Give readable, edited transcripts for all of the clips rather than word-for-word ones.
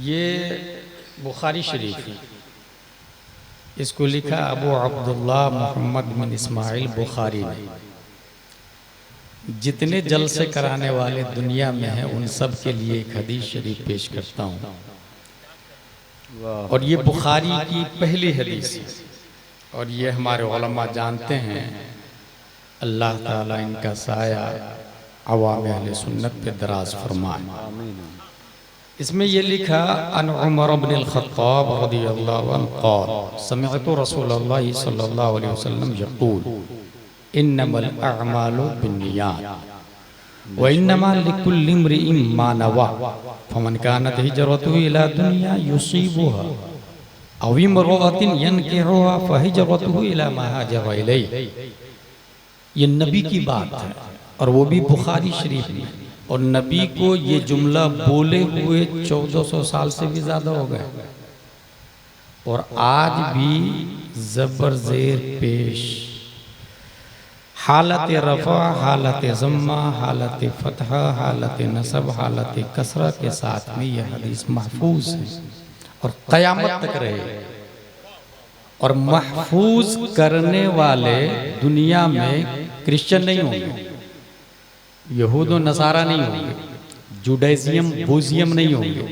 ये बुखारी शरीफ है। इसको लिखा अबू अब्दुल्ला मोहम्मद बिन इस्माइल बुखारी ने। जितने जलसे कराने वाले दुनिया में हैं उन सब के लिए एक हदीस शरीफ पेश करता हूँ, और ये बुखारी की पहली हदीस है। और ये हमारे उलमा जानते हैं, अल्लाह ताला इनका साया अवाम अहले सुन्नत पे दराज फरमाए। इसमें ये लिखा अन उमर इब्न अल-खत्ताब रज़ियल्लाहु अन्हु क़ाल समिअतु रसूलल्लाह सल्लल्लाहु अलैहि वसल्लम यक़ूल इन्नमल अअमालु बिन्नियात व इन्नमा लिकुल्लि इम्रिइन मा नवा फमन कानत हिजरतुहु इला दुनिया युसीबुहा अव इम्रअतिन यनकिहुहा फहिजरतुहु इला मा हाजरा इलैहि। ये नबी की बात है और वो भी बुखारी शरीफ में। और नबी को ये जुमला बोले हुए 1400 साल से भी ज़्यादा हो गए, और आज भी ज़बर ज़ेर पेश हालत रफ़ा, हालत ज़म्मा, हालत फ़तह, हालत नसब, हालत कसरा के साथ में यह हदीस महफूज है और क़यामत तक रहे। और महफूज करने वाले दुनिया में क्रिश्चियन नहीं होंगे, यहूद और नसारा नहीं होंगे, जुडाइज़ियम बूजियम नहीं होंगे,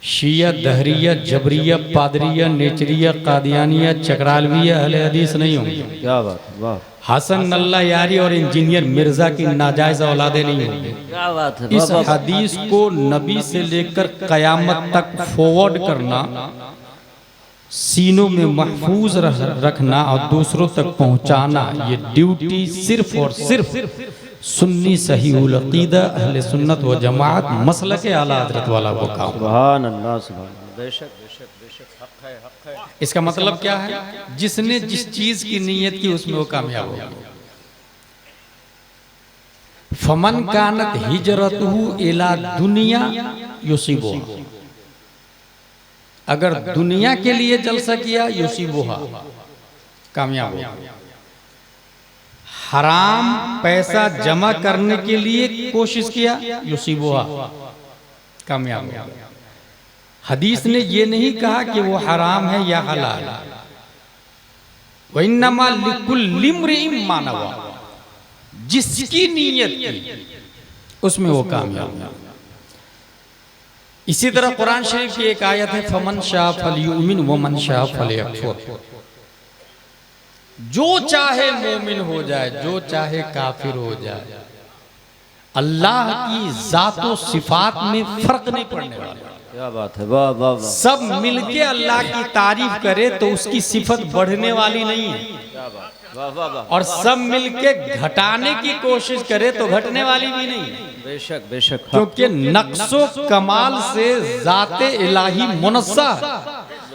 शिया दहरिया जबरिया पादरिया नेचरिया कादियानिया चकरालविया अहले हदीस नहीं होंगे। क्या बात, वाह। हसन नल्ला यारी और इंजीनियर मिर्जा की नाजायज औलादे नहीं होंगे। क्या बात है। इस हदीस को नबी से लेकर कयामत तक फॉरवर्ड करना, सीनों में महफूज रखना और दूसरों तक पहुंचाना, ये ड्यूटी सिर्फ और सिर्फ सुन्नी सहीहुल अक़ीदा अहले सुन्नत व जमाअत मसलक आला हज़रत वाला को काम। सुभान अल्लाह, सुभान अल्लाह। बेशक बेशक बेशक, हक है, हक है। इसका मतलब क्या है? जिसने जिस चीज की नीयत की उसमें वो कामयाब होगा। फमन कानत हिजरतुहु इला दुनिया युसीबुहा, अगर दुनिया के लिए जलसा किया युसीबुहा, कामयाब होगा। हराम पैसा जमा करने के लिए कोशिश किया युसीबुहा, कामयाब होगा। हदीस ने ये नहीं कहा कि वो हराम है या हलाल, व इन्नमा लिकुल्लि इम्रिइन मा नवा, जिसकी नीयत की उसमें वो कामयाब होगा। इसी तरह कुरान शरीफ की एक आयत है फमन शाअ फलयुमिन व मन शाअ फलयकफुर, जो चाहे मोमिन हो जाए, जो चाहे काफिर हो जाए, अल्लाह की जातो सिफात में फर्क नहीं पड़ने वाला। क्या बात है, वाह वाह वाह। सब मिलके अल्लाह की तारीफ करे तो उसकी सिफत बढ़ने वाली नहीं है, क्या बात, वाह वाह वाह। और सब मिलके घटाने की कोशिश करे तो घटने वाली भी नहीं है। बेशक बेशक, क्योंकि नक्सो कमाल से जाते इलाही मुनस्सा।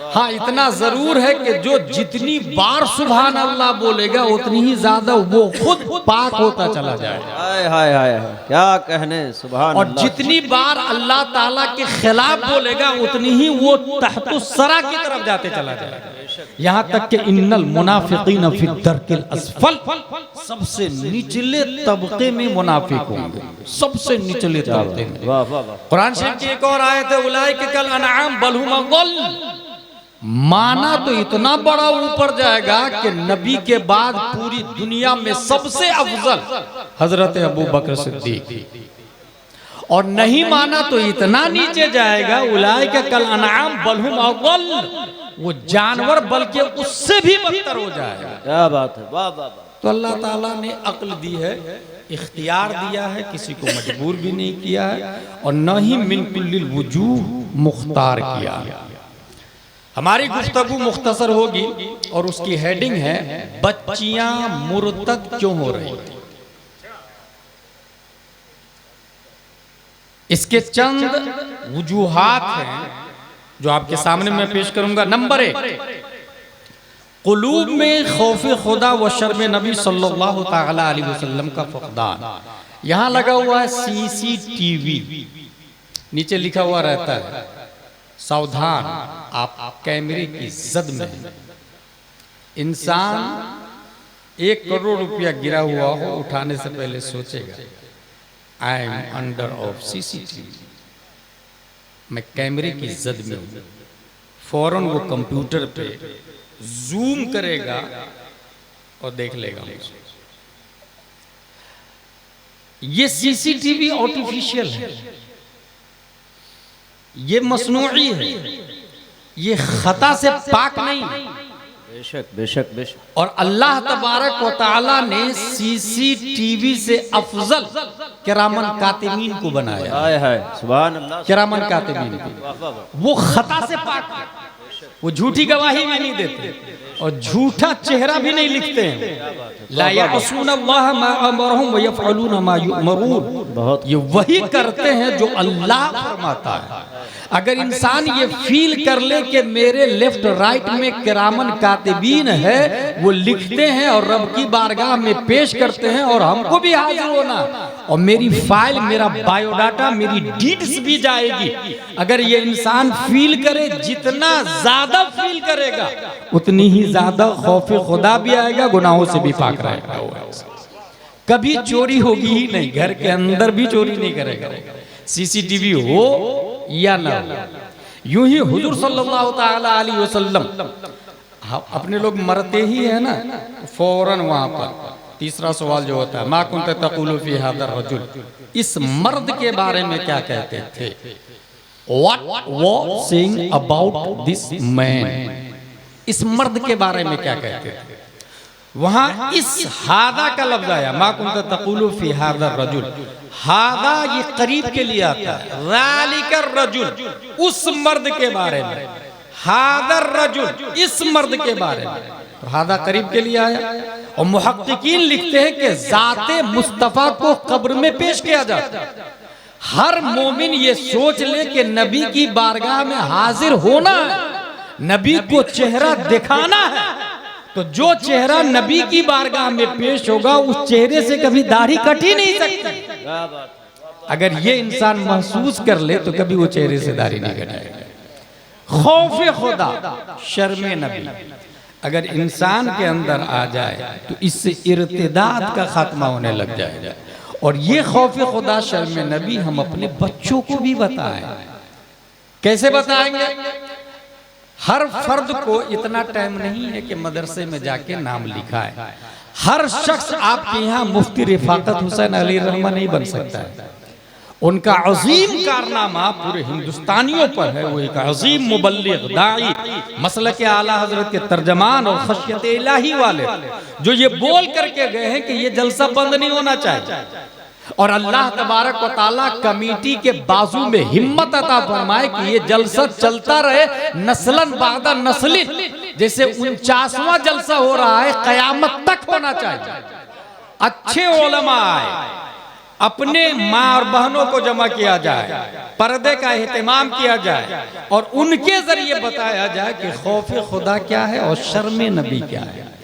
हाँ, इतना जरूर है कि जो जितनी बार सुभान अल्लाह बोलेगा उतनी ही ज्यादा वो खुद पाक होता चला जाएगा। हाय हाय हाय, क्या कहने, सुभान और अल्लाह। जितनी बार अल्लाह ताला के खिलाफ बोलेगा उतनी ही वो तहतुस्सरा की तरफ जाते चला जाएगा। यहाँ तक कि इन्नल मुनाफिकीन फी दरकिल अस्फल, सबसे निचले तबके में मुनाफिक होंगे, सबसे निचले तबके में। वाह वाह वाह। कुरान शरीफ की एक और आयत है उलाइक कल अनआम बल हुम अज़ल, माना तो इतना बड़ा ऊपर जाएगा कि नबी के बाद पूरी दुनिया में सबसे अफजल हजरत अबू बकर सिद्दीक, और नहीं माना तो इतना नीचे जाएगा उलाइक कल अनआम बल हुम अज़ल, वो जानवर बल्कि उससे भी बदतर हो जाएगा। क्या बात है, वाह वाह वाह। तो अल्लाह ताला ने अक्ल दी है, इख्तियार दिया है, किसी को मजबूर भी नहीं किया है, और न ही मिन कुल्लिल वुजूह मुख्तार किया। हमारी गुफ्तगू मुख्तसर होगी और उसकी हेडिंग है बच्चियां मुर्तद क्यों हो रही। इसके चंद वजूहात हैं जो आपके सामने मैं पेश करूंगा। नंबर 1, कुलूब में खौफ खुदा व शर्म नबी सल्लल्लाहु तआला अलैहि वसल्लम का फक़दान। यहाँ लगा हुआ है CCTV, नीचे लिखा हुआ रहता है सावधान आप कैमरे की जद में। इंसान 1 करोड़ रुपया गिरा हुआ हो, उठाने से पहले सोचेगा I am under of CCTV। मैं कैमरे की जद में हूं, फौरन वो कंप्यूटर पे जूम करेगा और देख लेगा मुझे। ये सीसीटीवी आर्टिफिशियल है, ये मसनूई है, ये खता से पाक नहीं। बेशक बेशक बेशक। और अल्लाह तबारक व तआला ने सीसीटीवी से अफजल किरामन कातिबीन को बनाया। हाय हाय सुभान अल्लाह। किरामन कातिबीन को वो खता से पाक है, वो झूठी गवाही भी नहीं देते और झूठा चेहरा भी नहीं लिखते हैं। ला यअसून अल्लाह मा अमरहुम व यफअलून मा युमरून। ये वही करते हैं जो अल्लाह फरमाता है। अगर इंसान ये फील कर ले कि मेरे लेफ्ट राइट में किरामन कातिबीन है, वो लिखते हैं और रब की बारगाह में पेश करते हैं और हमको भी हाजिर होना और मेरी फाइल, मेरा बायोडाटा, मेरी डीड्स भी जाएगी। अगर ये इंसान फील करे, जितना ज्यादा फील करेगा उतनी ही ज्यादा खौफ खुदा भी आएगा, गुनाहों से भी पाक रहेगा। कभी चोरी होगी ही नहीं, घर के अंदर भी चोरी नहीं करेगा, सीसीटीवी हो या ना हो। यूं ही हुजूर सल्लल्लाहु ताला अलैहि वसल्लम, अपने लोग मरते ही है ना, फौरन वहां पर तीसरा सवाल जो होता है, मा कुंत तक़ूलु फी हाज़ा रजुल, इस मर्द के बारे में क्या कहते थे? What was saying about this man, इस मर्द के बारे में क्या कहते थे? वहां इस हादा का लफ्ज आया, मा कुंत तक़ूलु फी हाज़ा रजुल। हादा ये करीब के लिए आता है, ज़ालिका रजुल, उस मर्द के बारे में, हादा रजुल, इस मर्द के बारे में। तो हादा करीब के लिए आया। और मुहक्किकीन लिखते हैं कि ज़ाते मुस्तफ़ा को कब्र में पेश किया जाता है। हर मोमिन ये सोच ले कि नबी की बारगाह में हाजिर होना है, नबी को चेहरा दिखाना है, तो जो चेहरा नबी की बारगाह में पेश होगा उस चेहरे से कभी दाढ़ी कट ही नहीं सकती। अगर ये इंसान महसूस कर ले तो कभी वो चेहरे से दाढ़ी नहीं कटाएगा। खौफ खुदा, शर्म नबी अगर इंसान के अंदर आ जाए तो इससे इर्तिदाद का खात्मा होने लग जाएगा। और ये खौफ खुदा, शर्म नबी हम अपने बच्चों को भी बताएं। कैसे बताएंगे? हर फर्द को इतना टाइम नहीं है कि मदरसे में जाके नाम लिखाए। हर शख्स आपके यहाँ मुफ्ती रिफाकत हुसैन अली रहमा नहीं बन सकता है। उनका अजीम कारनामा पूरे हिंदुस्तानियों पर है। वो एक अजीम मुबल्लिग, दाई, मसलक आला हजरत के तर्जमान और खशियत इलाही वाले, जो ये बोल करके गए हैं कि ये जलसा बंद नहीं होना चाहिए। और अल्लाह तबारक व ताला कमेटी के बाजू में हिम्मत अता फरमाए कि ये जलसा चलता रहे, नस्लन बादा नस्लिन, जैसे 49वां जलसा हो रहा है, कयामत तक होना चाहिए। अच्छे उलमा आए, अपने माँ और बहनों को जमा किया जाए, पर्दे का एहतमाम किया जाए और उनके जरिए बताया जाए कि खौफ खुदा क्या है और शर्म नबी क्या है।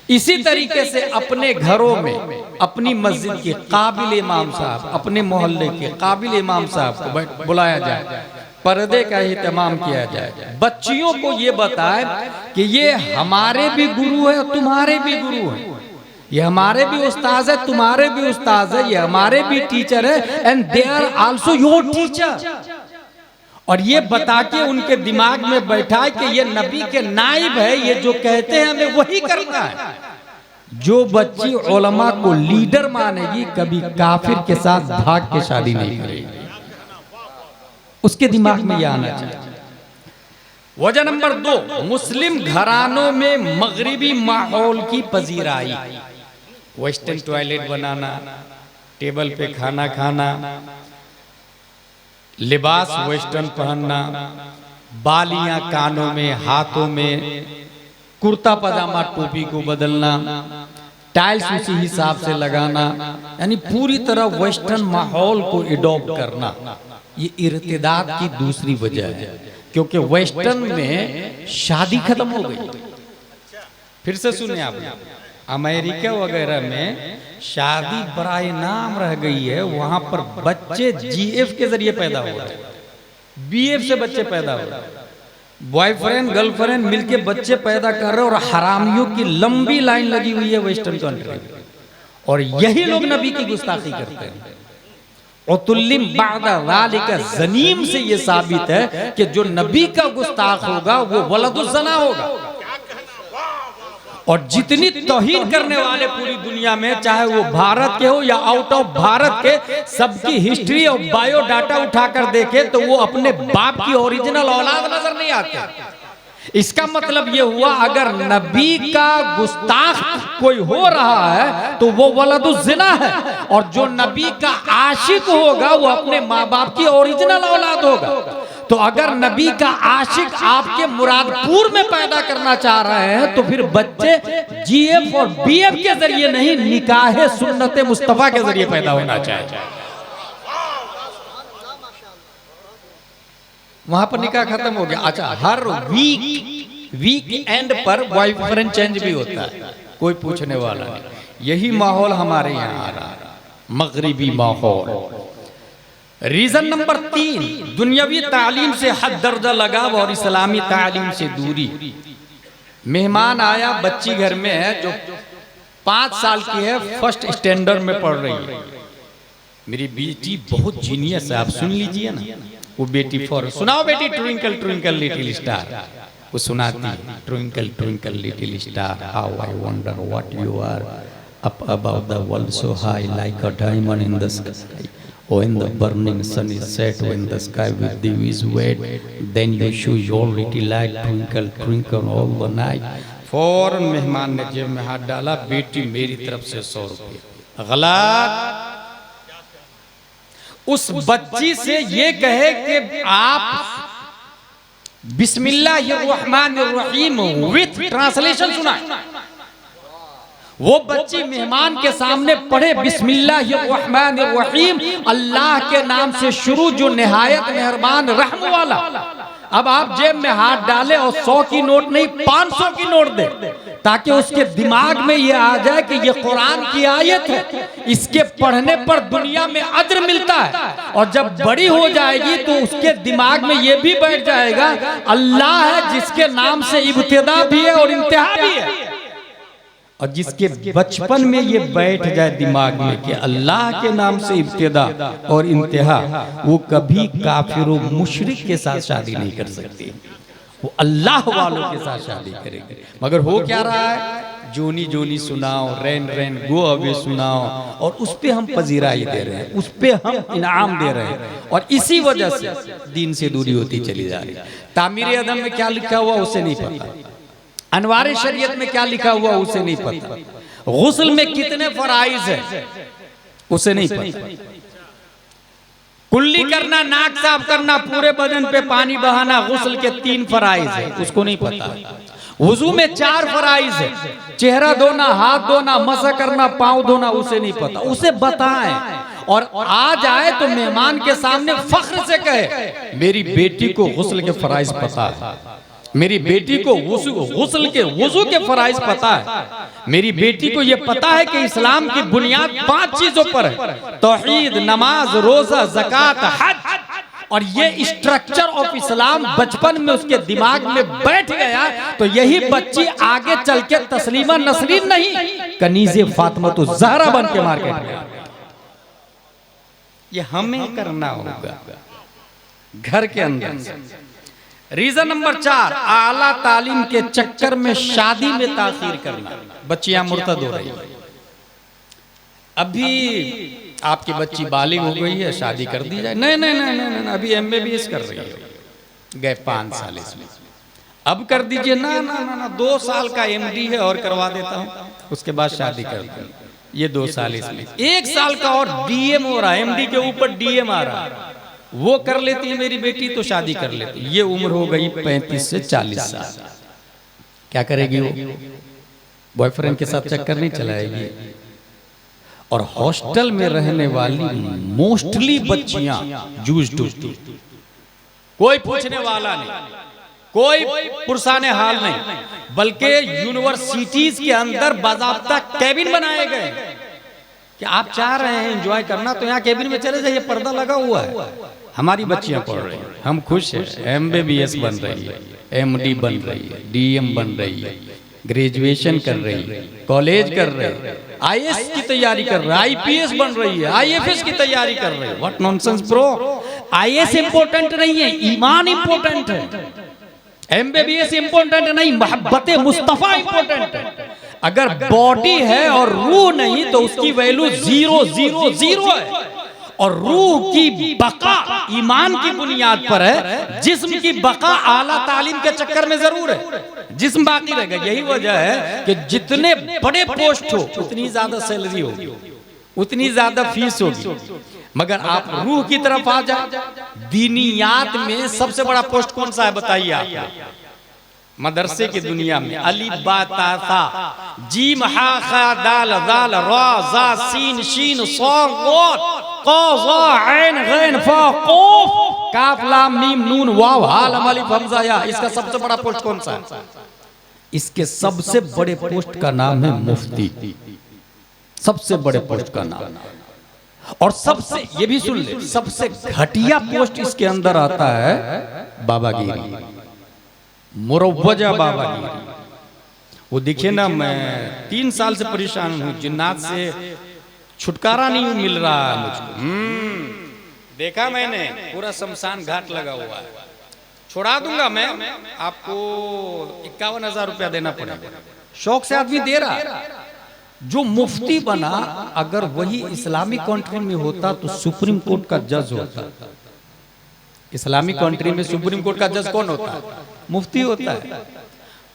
इसी तरीके से अपने घरों में अपनी मस्जिद के काबिल इमाम साहब, अपने मोहल्ले के काबिल इमाम साहब को बुलाया जाए, पर्दे का एहतमाम किया जाए, बच्चियों को ये बताए कि ये हमारे भी गुरु है, तुम्हारे भी गुरु है, ये हमारे भी उस्ताद है, तुम्हारे भी उस्ताद है, ये हमारे भी टीचर है, and they are also your teacher. और ये बता के उनके दिमाग में बैठाए कि ये नबी के नाइब है, ये जो कहते हैं हमें वही करना है। जो बच्ची उलमा को लीडर मानेगी कभी काफिर के साथ भाग के शादी नहीं करेगी, उसके दिमाग में यह आना चाहिए। वजह नंबर 2, मुस्लिम घरानों में मगरिबी माहौल की पजीराई। वेस्टर्न टॉयलेट बनाना, टेबल पे खाना खाना, लिबास वेस्टर्न पहनना, बालियां कानों में, हाथों में, कुर्ता पजामा टोपी को बदलना, टाइल्स उसी हिसाब से लगाना, यानी पूरी तरह वेस्टर्न माहौल को एडॉप्ट करना, ये इर्तिदाद की दूसरी वजह है। क्योंकि वेस्टर्न में शादी खत्म हो गई। फिर से सुने आप, अमेरिका वगैरह में शादी बराए नाम रह गई है। वहां पर बच्चे जीएफ के जरिए पैदा हो रहे हैं, बीएफ से बच्चे पैदा हो रहे हैं, बॉयफ्रेंड गर्लफ्रेंड मिलके बच्चे पैदा कर रहे हैं और हरामियों की लंबी लाइन लगी हुई है वेस्टर्न कंट्री में। और यही लोग नबी की गुस्ताखी करते हैं। उतुल्लिम बादा ज़ालिका ज़नीम से ये साबित है कि जो नबी का गुस्ताख होगा वो वलदुज़ ज़ना होगा। और जितनी तौहीन करने वाले पूरी दुनिया में, चाहे वो भारत के हो या आउट ऑफ भारत के, सबकी हिस्ट्री और बायोडाटा उठाकर देखे तो वो अपने बाप की ओरिजिनल औलाद नजर नहीं आते। इसका मतलब ये हुआ अगर नबी का गुस्ताख कोई हो रहा है तो वो वलदुज़ ज़िना है, और जो नबी का आशिक होगा वो अपने माँ बाप की ओरिजिनल औलाद होगा। तो अगर नबी का आशिक आपके मुरादपुर में पैदा करना चाह रहे हैं तो फिर बच्चे जीएफ और बीएफ के जरिए नहीं, निकाह सुन्नत मुस्तफा के जरिए पैदा होना चाहिए। वहां पर निकाह खत्म हो गया। अच्छा, हर वीक एंड पर बॉयफ्रेंड चेंज भी होता है, कोई पूछने वाला नहीं। यही माहौल हमारे यहाँ आ रहा है, मगरिबी माहौल। रीजन नंबर 3, दुनियावी तालीम से हद दर्जा लगाव और इस्लामी तालीम से दूरी। मेहमान आया, बच्ची घर में है जो 5 साल की है, फर्स्ट स्टैंडर्ड में पढ़ रही है। मेरी बेटी बहुत जीनियस है, आप सुन लीजिए ना। वो बेटी फॉर सुनाओ बेटी, ट्विंकल ट्विंकल लिटिल स्टार, वो सुनाती है, twinkle twinkle little star, how I wonder what you are up above the world so high like a diamond in the sky, when the burning sun is set, when the sky with thee is wet, then you show your little light twinkle twinkle all the night। फौरन मेहमान ने जेब में हाथ डाला, बेटी मेरी तरफ से 100 रुपये। गलत। उस बच्ची से ये कहे कि आप बिस्मिल्लाहिर्रहमानिर्रहीम विथ ट्रांसलेशन सुनाए। वो बच्ची मेहमान के सामने पढ़े बिस्मिल्लाहिर्रहमानिर्रहीम, अल्लाह के नाम से शुरू जो निहायत मेहरबान रहम वाला। अब आप जेब में हाथ डाले और 100 की नोट नहीं 500 की नोट दे, ताकि उसके दिमाग में ये आ जाए कि ये कुरान की आयत है, इसके पढ़ने पर दुनिया में अज्र मिलता है। और जब बड़ी हो जाएगी तो उसके दिमाग में ये भी बैठ जाएगा अल्लाह है जिसके नाम से इब्तिदा भी है और इंतहा भी है। और जिसके बचपन में ये बैठ जाए दिमाग में कि अल्लाह के नाम से इब्तिदा और इंतहा, वो कभी काफिर और मुशरिक के साथ शादी नहीं कर सकती, वो अल्लाह वालों के साथ शादी करेंगे। मगर हो क्या रहा है, जोनी जोनी सुनाओ, रैन रैन गो अवे सुनाओ, और उस पे हम पजीराई दे रहे हैं, उस पे हम इनाम दे रहे हैं, और इसी वजह से दीन से दूरी होती चली जा रही है। तामीर अदम में क्या लिखा हुआ उसे नहीं पता, अनवार शरीयत में क्या लिखा हुआ उसे नहीं पता, गुस्ल में कितने फराइज है उसे नहीं पता, कुल्ली करना, नाक साफ करना, पूरे बदन पे पानी बहाना, गुस्ल के 3 फराइज है उसको नहीं पता। वुजू में 4 फराइज है, चेहरा धोना, हाथ धोना, मसा करना, पांव धोना, उसे नहीं पता, उसे बताएं। और आ जाए तो मेहमान के सामने फख्र से कहे मेरी बेटी को गुस्ल के फराइज पता है, मेरी बेटी को गुस्ल के वुजू के फराइज पता है, मेरी बेटी को ये पता है कि इस्लाम की बुनियाद 5 चीजों पर है, तौहीद, नमाज, रोजा, ज़कात, हज। और ये स्ट्रक्चर ऑफ इस्लाम बचपन में उसके दिमाग में बैठ गया तो यही बच्ची आगे चल के तस्लीमा नसरीन नहीं, कनीज़े फातिमा तो ज़हरा बन के मार्केट में। ये हमें करना होगा घर के अंदर। रीजन नंबर 4, आला तालीम के चक्कर में शादी में ताखीर करना। बच्चियां मुर्तद हो रही है, अभी आपकी बच्ची बालिग हो गई है, शादी कर दी जाए, नहीं नहीं नहीं नहीं, नहीं अभी MBBS कर रही है, गए 5 साल इसमें, अब कर दीजिए, ना ना ना ना 2 साल का MD है और करवा देता हूँ, उसके बाद शादी कर दी, ये 2 साल इसमें, 1 साल का और DM हो रहा है, MD के ऊपर DM आ रहा है, वो कर लेती है मेरी बेटी तो शादी कर लेती। ये उम्र हो गई 35 से 40 साल, क्या करेगी वो? बॉयफ्रेंड के साथ चक्कर नहीं चलाएगी। और हॉस्टल में रहने वाली मोस्टली बच्चियां यूज्ड टू, कोई पूछने वाला नहीं, कोई पुरसाने हाल नहीं, बल्कि यूनिवर्सिटीज के अंदर बाज़ाब्ता कैबिन बनाए गए कि आप चाह रहे हैं एंजॉय करना तो यहाँ कैबिन में चले जाइए, पर्दा लगा हुआ है, हमारी बच्चियां पढ़ रही हैं, हम खुश हैं, MBBS बन रही है, MD बन रही है, DM बन रही है, ग्रेजुएशन कर रही है, कॉलेज कर रहे हैं, आईएएस की तैयारी कर रहे हैं, आईपीएस बन रही है, आईएफएस की तैयारी कर रहे हैं। What nonsense bro. IAS important नहीं है, ईमान इंपॉर्टेंट है। एमबीबीएस इंपॉर्टेंट नहीं, मोहब्बत मुस्तफा इंपॉर्टेंट है। अगर बॉडी है और रूह नहीं तो उसकी वैल्यू 0 0 0 है। और रूह की बका ईमान की बुनियाद पर है, जिस्म की बका आला तालीम के चक्कर में जरूर है, जिस्म बाकी रहेगा। यही वजह है कि जितने बड़े पोस्ट हो उतनी ज्यादा सैलरी होगी, उतनी ज्यादा फीस होगी। मगर आप रूह की तरफ आ जाए, दीनियात में सबसे बड़ा पोस्ट कौन सा है बताइए आप? मदरसे की दुनिया में अली बा ता सा जीम हा खा दाल दाल रा जा सीन शीन सॉ गॉड क़ा ज़ा ऐन गैन फा क़ाफ काफ लाम मीम नून वाव हा लम अलिफ हमजा या। इसका सबसे बड़ा पोस्ट कौन सा है? इसके सबसे बड़े पोस्ट का नाम है मुफ्ती। सबसे बड़े पोस्ट का नाम। और सबसे, ये भी सुन ले, सबसे घटिया पोस्ट इसके अंदर आता है बाबागिरी, मुरव्वजा बाबागिरी। वो देखिए ना, मैं 3 साल से परेशान हूँ, जिन्नात से छुटकारा नहीं मिल रहा है मुझको। देखा मैंने, पूरा शमशान घाट लगा हुआ है। छोड़ा दूंगा मैं, आपको 51,000 रुपया देना पड़ेगा। शौक से आदमी दे रहा है। जो मुफ्ती बना, अगर वही इस्लामिक कंट्री में होता तो सुप्रीम कोर्ट का जज होता। इस्लामिक कंट्री में सुप्रीम कोर्ट का जज कौन होता है? मुफ्ती होता है।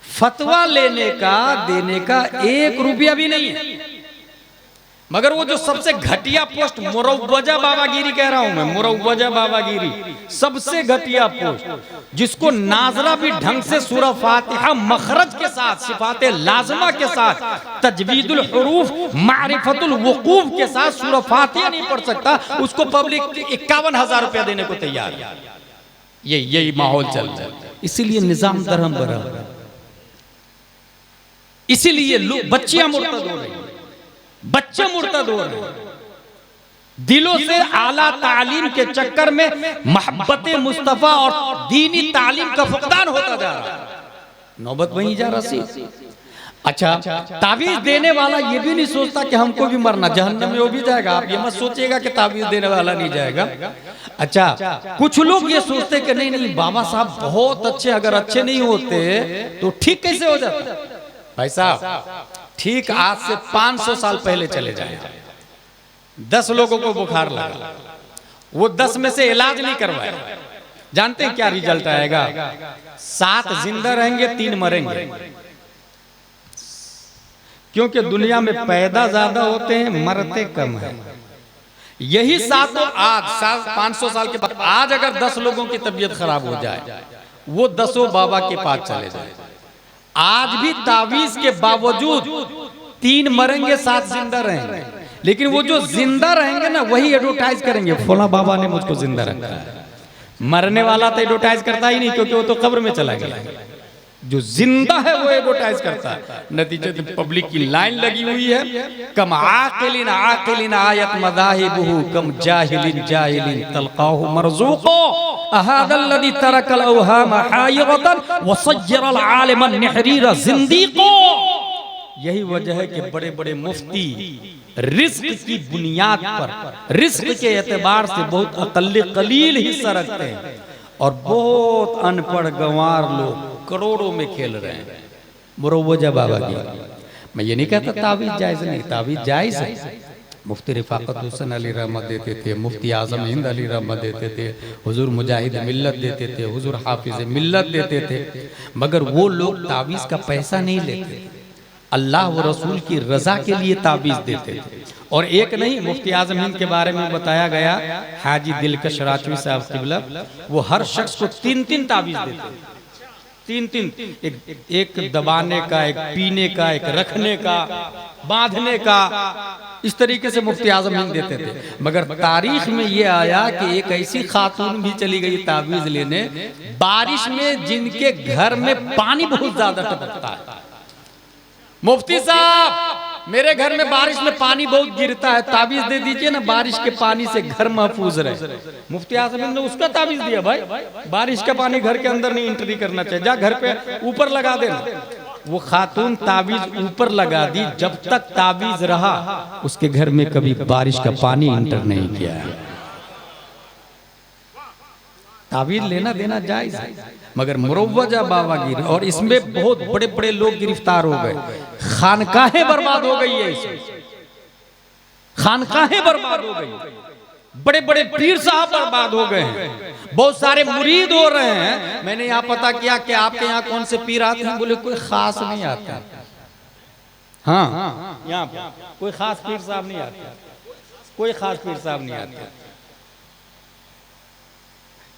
फतवा लेने का, देने का 1 रुपया भी नहीं है। मगर वो जो सबसे घटिया पोस्ट, मुरव्वजा बाबागिरी कह रहा हूं मैं, मुरव्वजा बाबागिरी सबसे घटिया पोस्ट, जिसको नाजरा भी ढंग से सूरह फातिहा मखरज के साथ, सिफाते लाजमा के साथ, तजवीदुल हुरूफ, मारिफतुल वुकूफ के साथ सूरह फातिहा नहीं पढ़ सकता, उसको पब्लिक 51,000 रुपया देने को तैयार है। यही माहौल चल रहा है। इसीलिए निजाम दरहम बरहम, इसीलिए लोग, बच्चियां मुर्तद हो रही, बच्चे मुर्तद हो रहे हैं। दिलों से आला तालीम के चक्कर में मोहब्बत मुस्तफा और दीनी तालीम का फुकदान होता जा रहा है। नौबत वहीं जा रसी। अच्छा, तावीज देने वाला ये भी नहीं सोचता कि हमको भी मरना, जहन्नम में वो भी जाएगा। आप ये मत सोचिएगा कि तावीज देने वाला नहीं जाएगा। अच्छा, कुछ लोग ये सोचते कि नहीं नहीं बाबा साहब बहुत अच्छे, अगर अच्छे नहीं होते तो ठीक कैसे हो जाता? भाई साहब, ठीक आज से 500 साल पहले चले जाए, 10 लोगों को बुखार लगा, वो 10 में से इलाज नहीं करवाया, जानते हैं क्या रिजल्ट आएगा? 7 जिंदा रहेंगे, 3 मरेंगे। क्योंकि दुनिया में पैदा ज्यादा होते हैं, मरते कम है। यही 7 आज 500 साल के बाद आज अगर 10 लोगों की तबीयत खराब हो जाए, वो 10 बाबा के पास चले जाए। आज भी तावीज के बावजूद 3 मरेंगे, 7 जिंदा रहेंगे। लेकिन वो जो जिंदा रहेंगे ना, वही एडवर्टाइज करेंगे, फला बाबा ने मुझको जिंदा रखा है। मरने वाला तो एडवर्टाइज करता ही नहीं, क्योंकि वो तो कब्र में चला गया। जो जिंदा है वो एडवर्टाइज करता है। नतीजे तो पब्लिक की लाइन लगी हुई है। कम आकिलिन आकिलिन आयत मदाहिबुहु कम जाहिलिन जाहिलिन तलकाहु मरज़ूक़ो अहादल्लज़ी तरकल अवहाम हायरतन व सय्यरल आलिमन निहरीरा ज़िंदीक़ो। यही वजह है कि बड़े बड़े मुफ्ती रिस्क की बुनियाद पर, रिस्क के एतबार से बहुत अकल्ले कलील हिस्सा रखते हैं, और बहुत अनपढ़ गंवार लोग करोड़ों में खेल रहे हैं। मुरव्वजा बाबा की, मैं ये नहीं कहता तावीज जायज नहीं, तावीज जायज है। मुफ्ती रिफाकत हुसैन अली रहमत देते थे, मुफ्ती आजम हिंद अली रहमत देते थे, हुजूर मुजाहिद मिल्लत देते थे, हुजूर हाफिज मिल्लत देते थे। मगर वो लोग तावीज का पैसा नहीं लेते, अल्लाह व रसूल की रजा के लिए तावीज देते थे। और एक नहीं, मुफ्ती आजम हिंद के बारे में बताया गया, हाजी दिलकश राजवी साहब किबला, वो हर शख्स को 3-3 तावीज देते, 3-3, एक दबाने का, एक पीने का, एक रखने का, बांधने का, इस तरीके से मुफ्ती आजम हिंद देते थे। मगर तारीख में ये आया कि एक ऐसी खातून भी चली गई तावीज लेने, बारिश में जिनके घर में पानी बहुत ज्यादा टपकता है। मुफ्ती साहब, मेरे घर में बारिश में पानी बहुत गिरता है, ताबीज दे दीजिए ना, बारिश के पानी से घर महफूज रहे। मुफ्ती आजम ने उसका ताबीज दिया, भाई बारिश का पानी घर के अंदर नहीं एंट्री करना चाहिए, जा घर पे ऊपर लगा देना। वो खातून ताबीज ऊपर लगा दी, जब तक ताबीज रहा उसके घर में कभी बारिश का पानी इंटर नहीं किया है। ताबीज लेना देना जायज है, मगर मुरव्वजा बाबागिरी, और इसमें बहुत बड़े बड़े लोग गिरफ्तार हो गए, खानकाहें बर्बाद हो गई है, इसमें खानकाहें बर्बाद हो गई, बड़े बड़े पीर साहब बर्बाद हो गए हैं, बहुत सारे मुरीद हो रहे हैं। मैंने यहाँ पता किया कि आपके यहाँ कौन से पीर आते हैं, बोले कोई खास नहीं आता। हाँ, यहाँ कोई खास पीर साहब नहीं आते, कोई खास पीर साहब नहीं आते।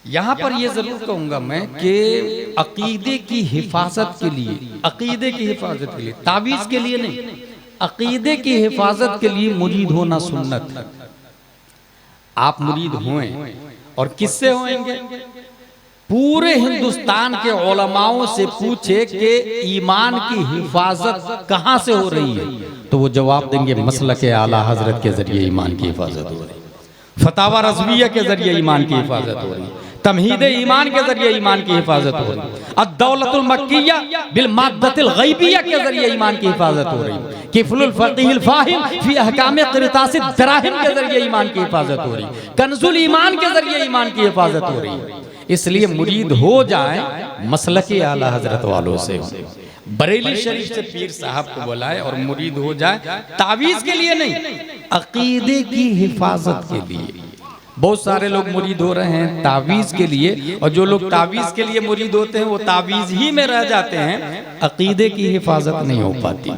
यहाँ पर ये जरूर कहूंगा मैं कि अकीदे की हिफाजत के लिए, अकीदे की हिफाजत के लिए, तावीज के लिए नहीं, अकीदे की हिफाजत के लिए मुरीद होना सुन्नत है। आप मुरीद हुए और किससे होंगे? पूरे हिंदुस्तान के उलमाओं से पूछे कि ईमान की हिफाजत कहाँ से हो रही है, तो वो जवाब देंगे मसलक आला हजरत के जरिए ईमान की हिफाजत हो रही है, फतावा रज़विया के जरिए ईमान की हिफाजत हो रही है, तमहीद ईमान के जरिए ईमान की हिफाजत हो रही है, अद-दौलतुल मक्किया बिल माद्दतिल गैबिया के जरिए ईमान की हिफाजत हो रही है, किफलुल फक़ीहुल फ़ाहिम फी अहकाम क़िरतासिद दराहिम के जरिए ईमान की हिफाजत हो रही है, कंजुल ईमान के जरिए ईमान की हिफाजत हो रही है। इसलिए मुरीद हो जाए मसलके आला हजरत वालों से, बरेली शरीफ से पीर साहब को बुलाए और मुरीद हो जाए, तावीज के लिए नहीं, अकीदे की हिफाजत के लिए। बहुत सारे लोग मुरीद हो रहे हैं तावीज के लिए, और जो लोग तावीज के लिए मुरीद होते हैं वो तावीज ही में रह जाते हैं, अकीदे की हिफाजत नहीं हो पाती।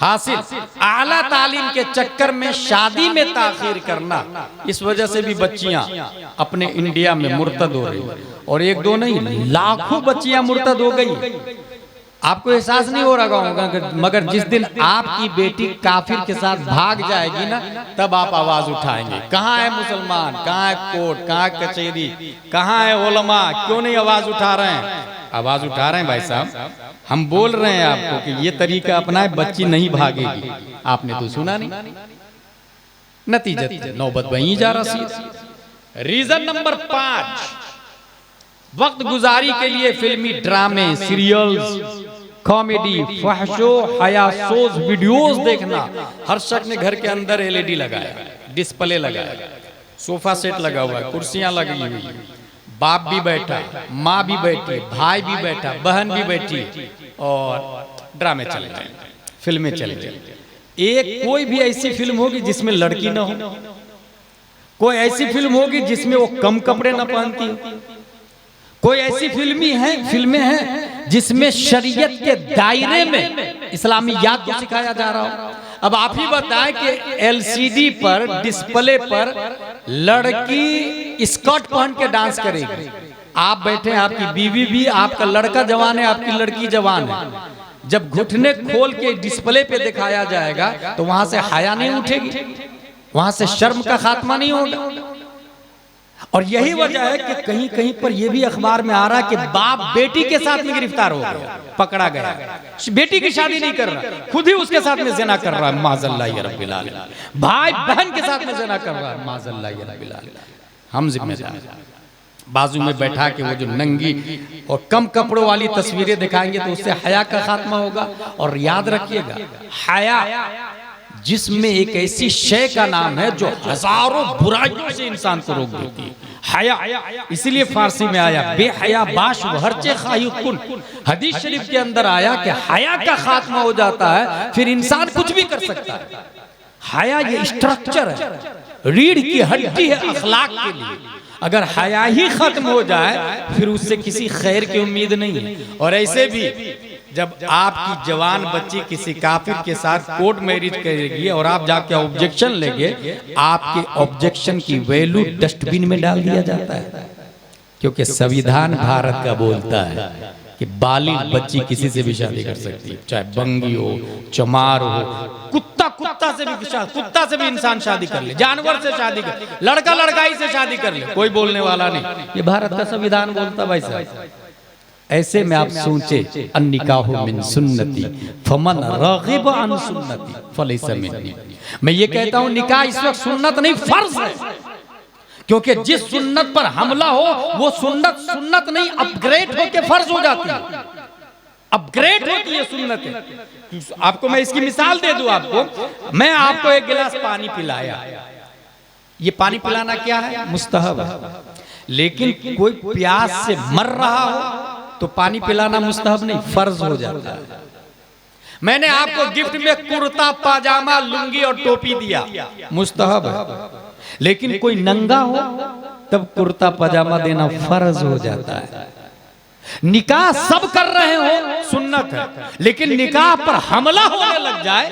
हासिल आला तालीम के चक्कर में शादी में ताखीर करना, इस वजह से भी बच्चियां अपने इंडिया में मुर्तद हो रही, और एक दो नहीं लाखों बच्चियां मुर्तद हो गई। आपको एहसास नहीं हो रहा होगा, मगर जिस दिन आपकी बेटी काफिर के साथ भाग जाएगी ना, तब आप आवाज उठाएंगे, कहाँ है मुसलमान, कहाँ है कोर्ट, कहाँ है कचहरी, कहाँ है उलमा, क्यों नहीं आवाज उठा रहे हैं? आवाज उठा रहे हैं भाई साहब, हम बोल रहे हैं आपको कि ये तरीका अपनाए, बच्ची नहीं भागेगी। आपने तो सुना नहीं, नतीजत नौबत वहीं जा रही। रीजन नंबर 5, वक्त गुजारी के लिए फिल्मी ड्रामे, सीरियल्स, कॉमेडी, फहशो हयासोज वीडियोस देखना। हर शख्स ने घर के अंदर एलईडी लगाया, डिस्प्ले लगाया, सोफा सेट लगा हुआ है, कुर्सियां लगी हुई, बाप भी बैठा, माँ भी बैठी, भाई भी बैठा, बहन भी बैठी, और ड्रामे चल रहे, फिल्में चल रही। एक कोई भी ऐसी फिल्म होगी जिसमें लड़की ना हो, कोई ऐसी फिल्म होगी जिसमें वो कम कपड़े ना पहनती हो, कोई ऐसी फिल्में हैं जिसमें शरीयत के दायरे में इस्लामियात को सिखाया जा रहा हो। अब आप ही बताएं कि एलसीडी पर, डिस्प्ले पर लड़की स्कर्ट पहन के डांस करेगी, आप बैठे हैं, आपकी बीवी भी, आपका लड़का जवान है, आपकी लड़की जवान है, जब घुटने खोल के डिस्प्ले पे दिखाया जाएगा तो वहां से हया नहीं उठेगी, वहां से शर्म का खात्मा नहीं होगा। और यही वजह है कि कहीं कहीं पर यह भी अखबार में आ रहा है कि बाप बेटी के साथ में गिरफ्तार हो गया, पकड़ा गया, बेटी की शादी नहीं कर रहा, खुद ही उसके साथ में ज़िना कर रहा है, माज़अल्लाह या रब्बिल आलमीन। भाई बहन के साथ में ज़िना कर रहा है, माज़अल्लाह या रब्बिल आलमीन। हम जिम्मेदार बाजू में बैठा के वो जो नंगी और कम कपड़ों वाली तस्वीरें दिखाएंगे तो उससे हया का खात्मा होगा। और याद रखिएगा, हया जिसमें एक ऐसी शय का नाम है जो हजारों बुराइयों से इंसान को रोक देती है, हया। इसीलिए फारसी में आया बेहया बाश हरचे खायुकुन, हदीस शरीफ के अंदर आया कि हया का खात्मा हो जाता है, फिर इंसान कुछ भी कर सकता है। हया ये स्ट्रक्चर है, रीढ़ की हड्डी है अखलाक के लिए। अगर हया ही खत्म हो जाए फिर उससे किसी खैर की उम्मीद नहीं है। और ऐसे भी जब आपकी जवान बच्ची किसी काफिर के साथ कोर्ट मैरिज करेगी और आप जाके ऑब्जेक्शन लेंगे, आपके ऑब्जेक्शन की वैल्यू डस्टबिन में डाल दिया जाता है, क्योंकि संविधान भारत का बोलता है कि बालिग बच्ची किसी से भी शादी कर सकती है, चाहे बंगी हो, चमार हो, कुत्ता से भी इंसान शादी कर ले, जानवर से शादी कर, लड़का लड़काई से शादी कर ले, कोई बोलने वाला नहीं। ये भारत का संविधान बोलता भाई साहब। ऐसे में आप सोचे, अन्निकाहु मिन सुन्नती फमन रागिब अन सुन्नती फलैसा मिन्नी। मैं ये कहता हूं निकाह इस वक्त सुन्नत नहीं फर्ज है, क्योंकि जिस सुन्नत पर हमला हो वो सुन्नत नहीं अपग्रेड होके फर्ज हो जाती है। अपग्रेड होती है सुन्नत। आपको मैं इसकी मिसाल दे दूं आपको, मैं आपको एक गिलास पानी पिलाया, ये पानी पिलाना क्या है? मुस्तहब है। लेकिन कोई प्यास से मर रहा हो तो पानी पिलाना मुस्तहब नहीं, फर्ज हो जाता है। मैंने आपको गिफ्ट में कुर्ता पाजामा लुंगी और टोपी दिया, मुस्तहब है। लेकिन कोई नंगा हो तब कुर्ता पजामा देना फर्ज हो जाता है। निकाह सब कर रहे हो सुन्नत है, लेकिन निकाह पर हमला होने लग जाए,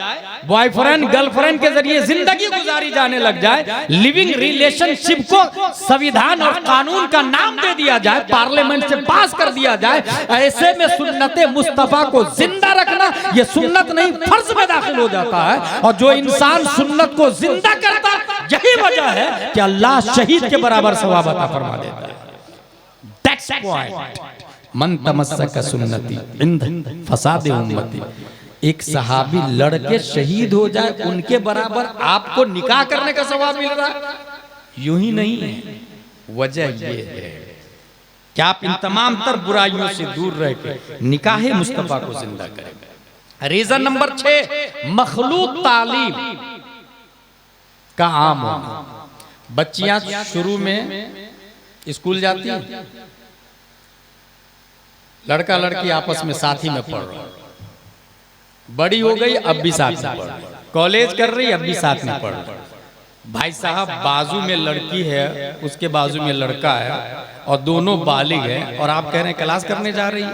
बॉयफ्रेंड गर्लफ्रेंड के जरिए जिंदगी गुजारी जाने लग जाए, लिविंग रिलेशनशिप को संविधान और कानून का नाम दे दिया जाए, पार्लियामेंट से पास कर दिया जाए, ऐसे में सुन्नते मुस्तफा को जिंदा रखना ये सुन्नत नहीं फर्ज में दाखिल हो जाता है। और जो इंसान सुन्नत को जिंदा करता, यही वजह है कि अल्लाह शहीद के बराबर सवाब अता फरमा देता है। That's point. मन तमस्सक सुन्नती इंद फसाद उम्मती। एक सहाबी लड़के शहीद हो जाए, उनके बराबर आपको निकाह करने का सवाब मिल रहा है, यूं ही नहीं है। वजह ये है कि आप इन तमाम तर बुराइयों से दूर रह के निकाह मुस्तफा को जिंदा करें। रीजन नंबर 6, मखलूक तालीम का आम होना। बच्चियां शुरू में स्कूल जाती हैं, लड़का लड़की आपस में साथ ही में पढ़ रहा, बड़ी हो गई अब भी साथ में पढ़ रही, कॉलेज कर रही अब भी साथ में पढ़ रही। भाई साहब बाजू में लड़की है, उसके बाजू में लड़का है और दोनों बालिग हैं, और आप कह रहे हैं क्लास करने जा रही,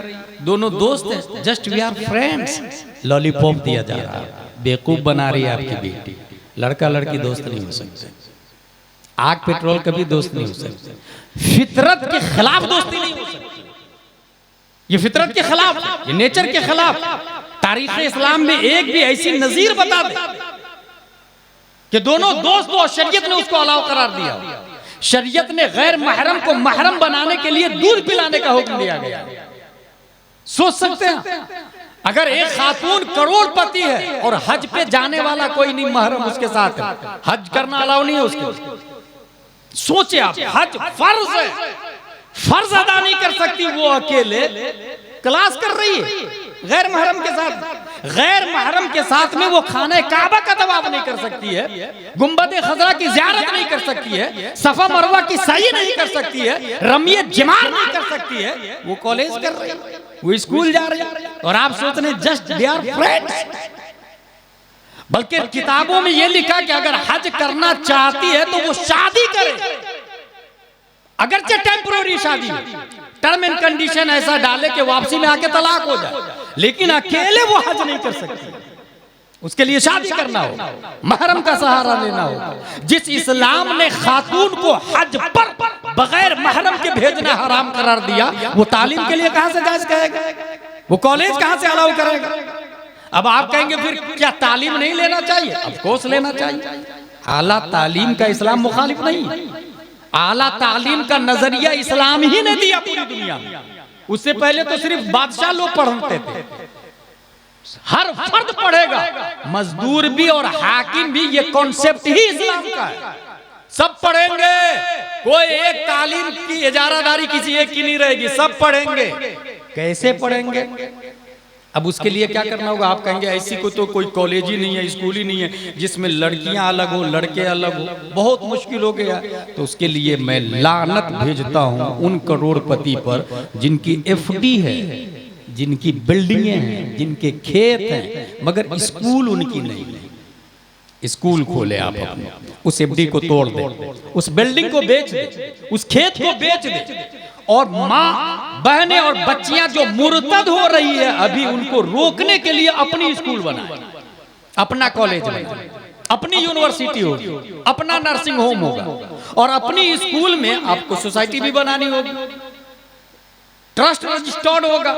दोनों दोस्त हैं, just we are friends. Lollipop दिया जा रहा है, बेवकूफ बना रही है आपकी बेटी। लड़का लड़की दोस्त नहीं हो सकते, आग पेट्रोल कभी दोस्त नहीं हो सकते, फितरत के खिलाफ दोस्ती नहीं हो सकती। ये फितरत के खिलाफ, ये नेचर के खिलाफ। तारीख इस्लाम में एक भी ऐसी नजीर बता दे कि दोनों दोस्त हो, शरीयत ने उसको अलाउ करार दिया। शरीयत ने गैर महरम को महरम बनाने के लिए दूध पिलाने का हुक्म दिया गया। सोच सकते हैं अगर एक खातून करोड़पति है और हज पे जाने वाला कोई नहीं महरम उसके साथ है, हज करना अलाउ नहीं है उसके। सोचे आप, हज फर्ज है, फर्ज अदा नहीं कर सकती वो अकेले, क्लास कर रही है गैर महरम के साथ। गैर महरम के साथ में वो खाने काबा का तवाफ नहीं कर सकती है, गुंबद खजरा की ज़ियारत नहीं कर सकती है, सफा मरवा की सही नहीं कर सकती है, रमिय जिमार नहीं कर सकती है। वो कॉलेज कर रही है, वो स्कूल जा रही है, और आप सोच रहे जस्ट दे आर फ्रेंड्स। बल्कि किताबों में ये लिखा कि अगर हज करना चाहती है तो वो शादी करे, अगरचे टेम्पोररी शादी, टर्म एंड कंडीशन ऐसा डाले कि वापसी में आके तलाक हो जाए, लेकिन अकेले वो हज नहीं कर सकती, उसके लिए शादी करना हो, महरम का सहारा लेना हो। जिस इस्लाम ने खातून को हज पर बगैर महरम के भेजना हराम करार दिया, वो तालीम के लिए कहां से जायज कहेगा, वो कॉलेज कहां से अलाउ करेगा। अब आप कहेंगे फिर क्या तालीम नहीं लेना चाहिए? ऑफ कोर्स लेना चाहिए। आला तालीम का इस्लाम मुखालिफ नहीं, आला तालीम का नजरिया इस्लाम ही ने दिया पूरी दुनिया में। उससे पहले तो सिर्फ बादशाह लोग पढ़ते थे, हर फर्द पढ़ेगा, मजदूर भी और हाकिम भी, ये कॉन्सेप्ट ही इस्लाम का है, सब पढ़ेंगे। कोई एक तालीम की इजारादारी किसी एक की नहीं रहेगी, सब पढ़ेंगे। कैसे पढ़ेंगे? अब उसके लिए क्या करना होगा? आप कहेंगे ऐसी को तो कोई कॉलेज ही नहीं है, स्कूल ही नहीं है जिसमें लड़कियां अलग हो लड़के अलग हो, बहुत मुश्किल हो गया। तो उसके लिए मैं लानत भेजता हूं उन करोड़पति पर जिनकी एफडी है, जिनकी बिल्डिंगें हैं, जिनके खेत हैं, मगर स्कूल उनकी नहीं है। स्कूल खोले आप अपने, उस एफडी को तोड़ दे, उस बिल्डिंग को बेच दे, उस खेत को बेच दे, और माँ बहनें और बच्चियां जो मुर्तद हो रही है अभी, उनको रोकने के लिए अपनी स्कूल बनाए, अपना कॉलेज बनाए, अपनी यूनिवर्सिटी होगी, अपना नर्सिंग होम होगा, और अपनी स्कूल में आपको सोसाइटी भी बनानी होगी, ट्रस्ट रजिस्टर्ड होगा,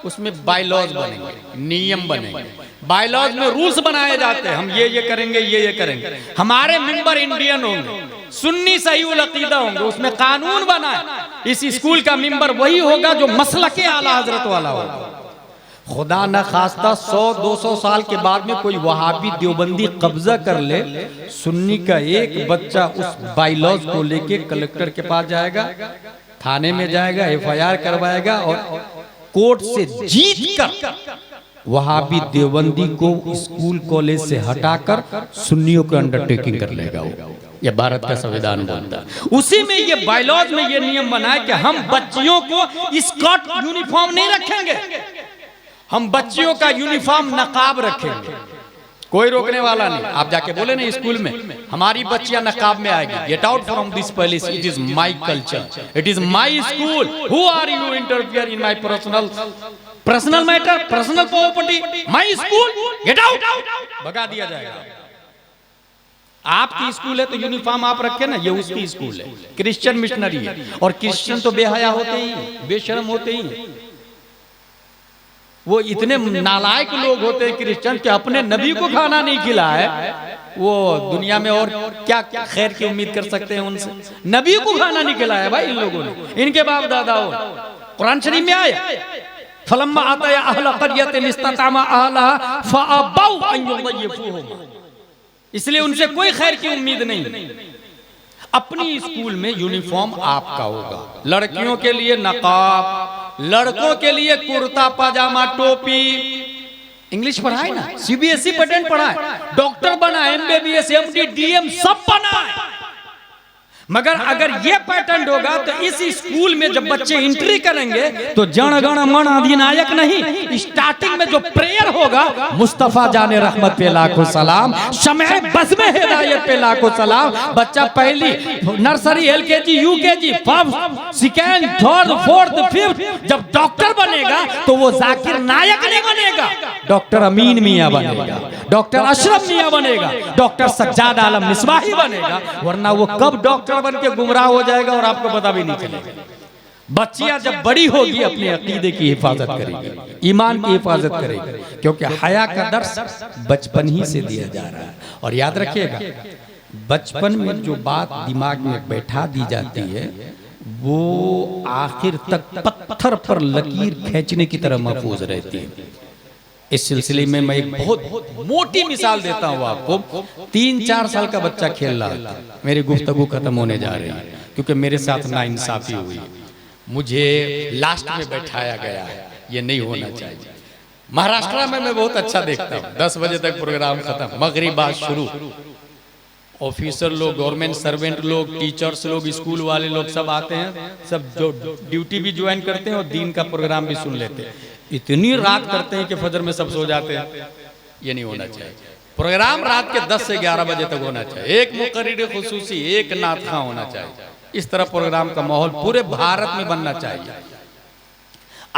उसमें बायलॉज बनेंगे, नियम बनेंगे, बायलॉज में रूल्स बनाए जाते हैं, हम ये करेंगे, ये करेंगे। हमारे मेंबर इंडियन होंगे, सुन्नी सही उल अकीदा होंगे, उसमें कानून बना है। इस स्कूल का मेंबर वही होगा जो मसलके आला हजरत वाला होगा। खुदा न खास्ता 100-200 साल के बाद में कोई वहाबी देवबंदी कब्जा कर ले, सुन्नी का एक बच्चा उस बायलॉज को लेके कलेक्टर के पास जाएगा, थाने में जाएगा, FIR करवाएगा, और कोर्ट से जीत कर वहाबी देवबंदी को स्कूल कॉलेज से हटाकर सुन्नियों के अंडरटेकिंग कर लेगा वो। ये भारत का संविधान बोलता है। उसी में ये बायलॉज में ये नियम बना है कि हम बच्चियों को स्कर्ट यूनिफॉर्म नहीं रखेंगे, हम बच्चियों का यूनिफॉर्म नकाब रखेंगे, कोई रोकने वाला नहीं। आप जाके बोले ना स्कूल में हमारी बच्चियां नकाब में आएगी, get out from this palace, it is my culture, it is my school, who are you interfere in my personal matter, personal property, my school, get out, भगा दिया जाएगा। आपकी स्कूल है तो यूनिफॉर्म आप रखे ना, ये उसकी स्कूल है, क्रिश्चियन मिशनरी है। और क्रिश्चियन तो बेहया होते ही, बेशर्म होते ही, वो इतने नालायक लोग होते हैं क्रिश्चियन कि अपने नबी को खाना नहीं खिलाया है, वो दुनिया में और क्या खैर की उम्मीद कर सकते हैं उनसे। नबी को खाना नहीं खिलाया भाई इन लोगों ने, इनके बाप दादाओं। कुरान शरीफ में आया फलम्मा आता या अहला क़र्यतिन इस्ततामा अहलहा फअबौ अन युज़य्यिफूहुम, इसलिए उनसे कोई खैर की उम्मीद नहीं। अपनी स्कूल में यूनिफॉर्म आपका होगा, लड़कियों के लिए नकाब, लड़कों के लिए कुर्ता पाजामा टोपी। इंग्लिश पढ़ाए ना, सीबीएसई पैटर्न पढ़ाए, डॉक्टर बना, एमबीबीएस एमडी डीएम सब बना है। मगर अगर ये पैटर्न होगा तो इस स्कूल में जब बच्चे एंट्री करेंगे तो जन गण मन अधिनायक नहीं, स्टार्टिंग में जो प्रेयर होगा मुस्तफा जाने रहमत पे लाखों सलाम, शमए बज़ में हिदायत पे लाखों सलाम। बच्चा पहली nursery LKG UKG first second third fourth fifth जब डॉक्टर बनेगा तो वो जाकिर नायक नहीं बनेगा, डॉक्टर अमीन मियां बनेगा, डॉक्टर अशरफ मियां बनेगा, डॉक्टर सज्जाद आलम मिसबाही बनेगा। वरना वो कब डॉक्टर बन के गुमराह हो जाएगा और आपको पता भी नहीं चलेगा। बच्चियां जब बड़ी होगी अपने अकीदे की हिफाजत करेगी, ईमान की हिफाजत करेगी, क्योंकि हया का दर्स बचपन ही से दिया जा रहा है। और याद रखिएगा, बचपन में जो बात दिमाग में बैठा दी जाती है वो आखिर तक पत्थर पर लकीर खींचने की तरह महफूज रहती है। इस सिलसिले में मैं एक बहुत मोटी मिसाल देता हूँ आपको। 3-4 साल का बच्चा खेल रहा था, मेरी गुफ्तगू खत्म होने जा रही है क्योंकि मेरे साथ नाइंसाफी हुई, मुझे लास्ट में बैठाया गया है, ये नहीं होना चाहिए। महाराष्ट्र में मैं बहुत अच्छा देखता हूँ, 10 बजे तक प्रोग्राम खत्म, मगरिब बाद शुरू, ऑफिसर लोग, गवर्नमेंट सर्वेंट लोग, टीचर्स लोग, स्कूल वाले लोग सब आते हैं, सब जो ड्यूटी भी ज्वाइन करते हैं और दिन का प्रोग्राम भी सुन लेते हैं। इतनी रात करते हैं कि फजर में सब सो जाते हैं। ये नहीं होना चाहिए। प्रोग्राम रात के 10 से 11 बजे तक होना चाहिए, एक मुकर्रिर खुसूसी, एक नातखा होना चाहिए। इस तरह प्रोग्राम का माहौल पूरे भारत में बनना चाहिए।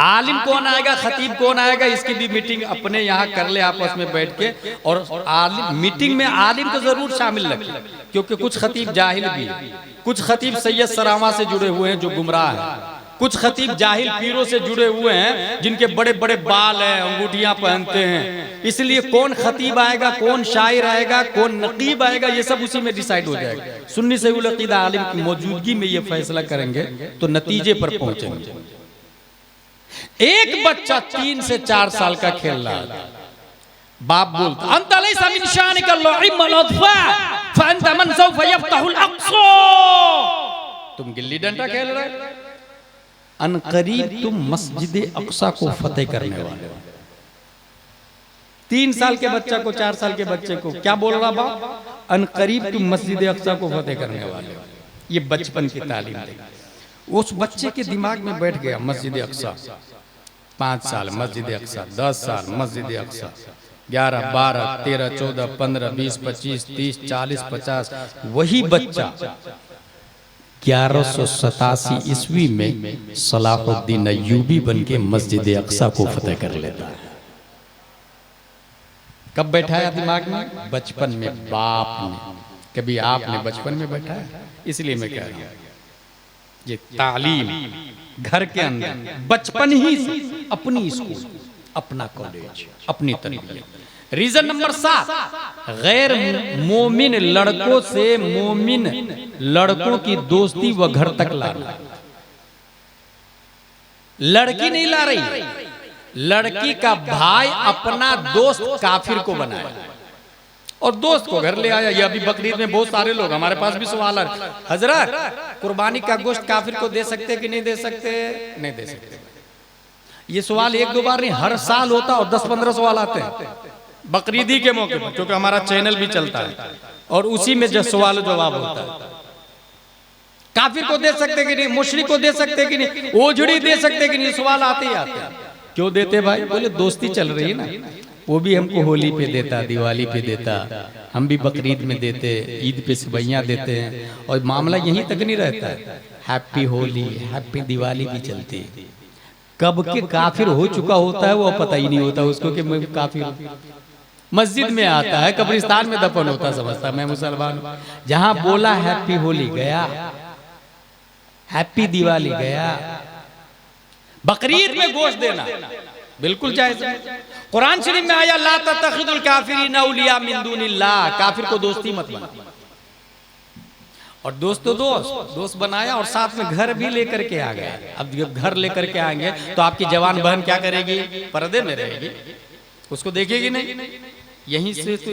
आलिम कौन आएगा, खतीब कौन आएगा, इसकी भी मीटिंग अपने यहाँ कर ले आपस में बैठ के। और आलिम मीटिंग में आलिम को जरूर शामिल रखें, क्योंकि कुछ खतीब जाहिल भी, कुछ खतीब सैयद सरामा से जुड़े हुए हैं जो गुमराह हैं, कुछ खतीब जाहिल पीरों से जुड़े हुए हैं जिनके बड़े बड़े बाल हैं, अंगूठियां पहनते हैं। इसलिए कौन खतीब आएगा, कौन शायर आएगा, कौन नकीब आएगा, ये सब उसी में डिसाइड हो जाएगा। सुन्नी सहीहुल अकीदा आलिम की मौजूदगी में ये फैसला करेंगे तो नतीजे पर पहुंचेंगे। एक बच्चा 3 से 4 साल का खेल रहा है, बाप बोलता अंत लैसा मिन शानिका लुइमल अत्फा फअंत मन सौफ यफ्तहुल अक्सा, तुम गिल्ली डंडा खेल रहे हो, अनकरीब तुम मस्जिद अक्सा को फतेह करने वाले हो। 3 साल के बच्चा को, 4 साल के बच्चे को क्या बोल रहा बाप, अनकरीब तुम मस्जिद अक्सा को फतेह करने वाले हो। ये बचपन की तालीम थी, उस बच्चे के दिमाग में बैठ गया मस्जिद अक्सा। 5 साल मस्जिद अक्सा, 10 साल मस्जिद अक्सा, 11, 12, 13, 14, 15, 20, 25, 30, 40, 50। वही बच्चा 1187 ईस्वी में सलाहुद्दीन अय्यूबी बन के मस्जिद अक्सा को फतेह कर लेता है। कब बैठाया दिमाग में? बचपन में बाप ने। कभी आपने बचपन में बैठाया? इसलिए मैं कह रहा हूं ये तालीम घर के अंदर बचपन ही से, अपनी स्कूल, अपना कॉलेज, अपनी तरबियत। रीजन नंबर 7, गैर मोमिन लड़कों से मोमिन लड़कों की दोस्ती वह घर तक ला रही। लड़की नहीं ला रही, लड़की का भाई अपना दोस्त काफिर को बनाया और दोस्त को घर ले आया। ये अभी बकरीद में बहुत सारे लोग, हमारे पास भी सवाल है, हजरत कुर्बानी का गोश्त काफिर को दे सकते कि नहीं दे सकते? नहीं दे सकते। ये सवाल एक दो बार नहीं, हर साल होता और 10-15 सवाल आते हैं बकरीदी के मौके पर, क्योंकि हमारा चैनल भी चलता है और उसी में जो सवाल जवाब होता है। काफिर को दे सकते कि नहीं, मुशरिक को दे सकते कि नहीं, ओजड़ी दे सकते कि नहीं, सवाल आते ही आते हैं। क्यों देते भाई? बोले दोस्ती चल रही है ना, वो भी हमको होली पे देता, दिवाली पे देता, हम भी बकरीद में देते, ईद पे सेवइयां देते हैं, और मामला यहीं तक नहीं रहता है, हैप्पी होली हैप्पी दिवाली भी चलती है। कब के काफिर हो चुका होता है वो पता ही नहीं होता उसको कि मैं काफिर। मस्जिद में आता है, कब्रिस्तान में दफन होता, समझता मैं मुसलमान हूं। जहां बोला हैप्पी होली गया, हैप्पी दिवाली गया। बकरीद में गोश्त देना बिल्कुल जायज है। कुरान शरीफ में आया ला तत्तखिदुल काफिरीन औलिया मिन दुनिल्लाह, काफिर को दोस्ती मत बना। और दोस्त बनाया और साथ में घर भी लेकर के आ गया। अब जब घर लेकर के आएंगे तो आपकी जवान बहन क्या करेगी? पर्दे में रहेगी, उसको देखेगी नहीं। यहीं से तो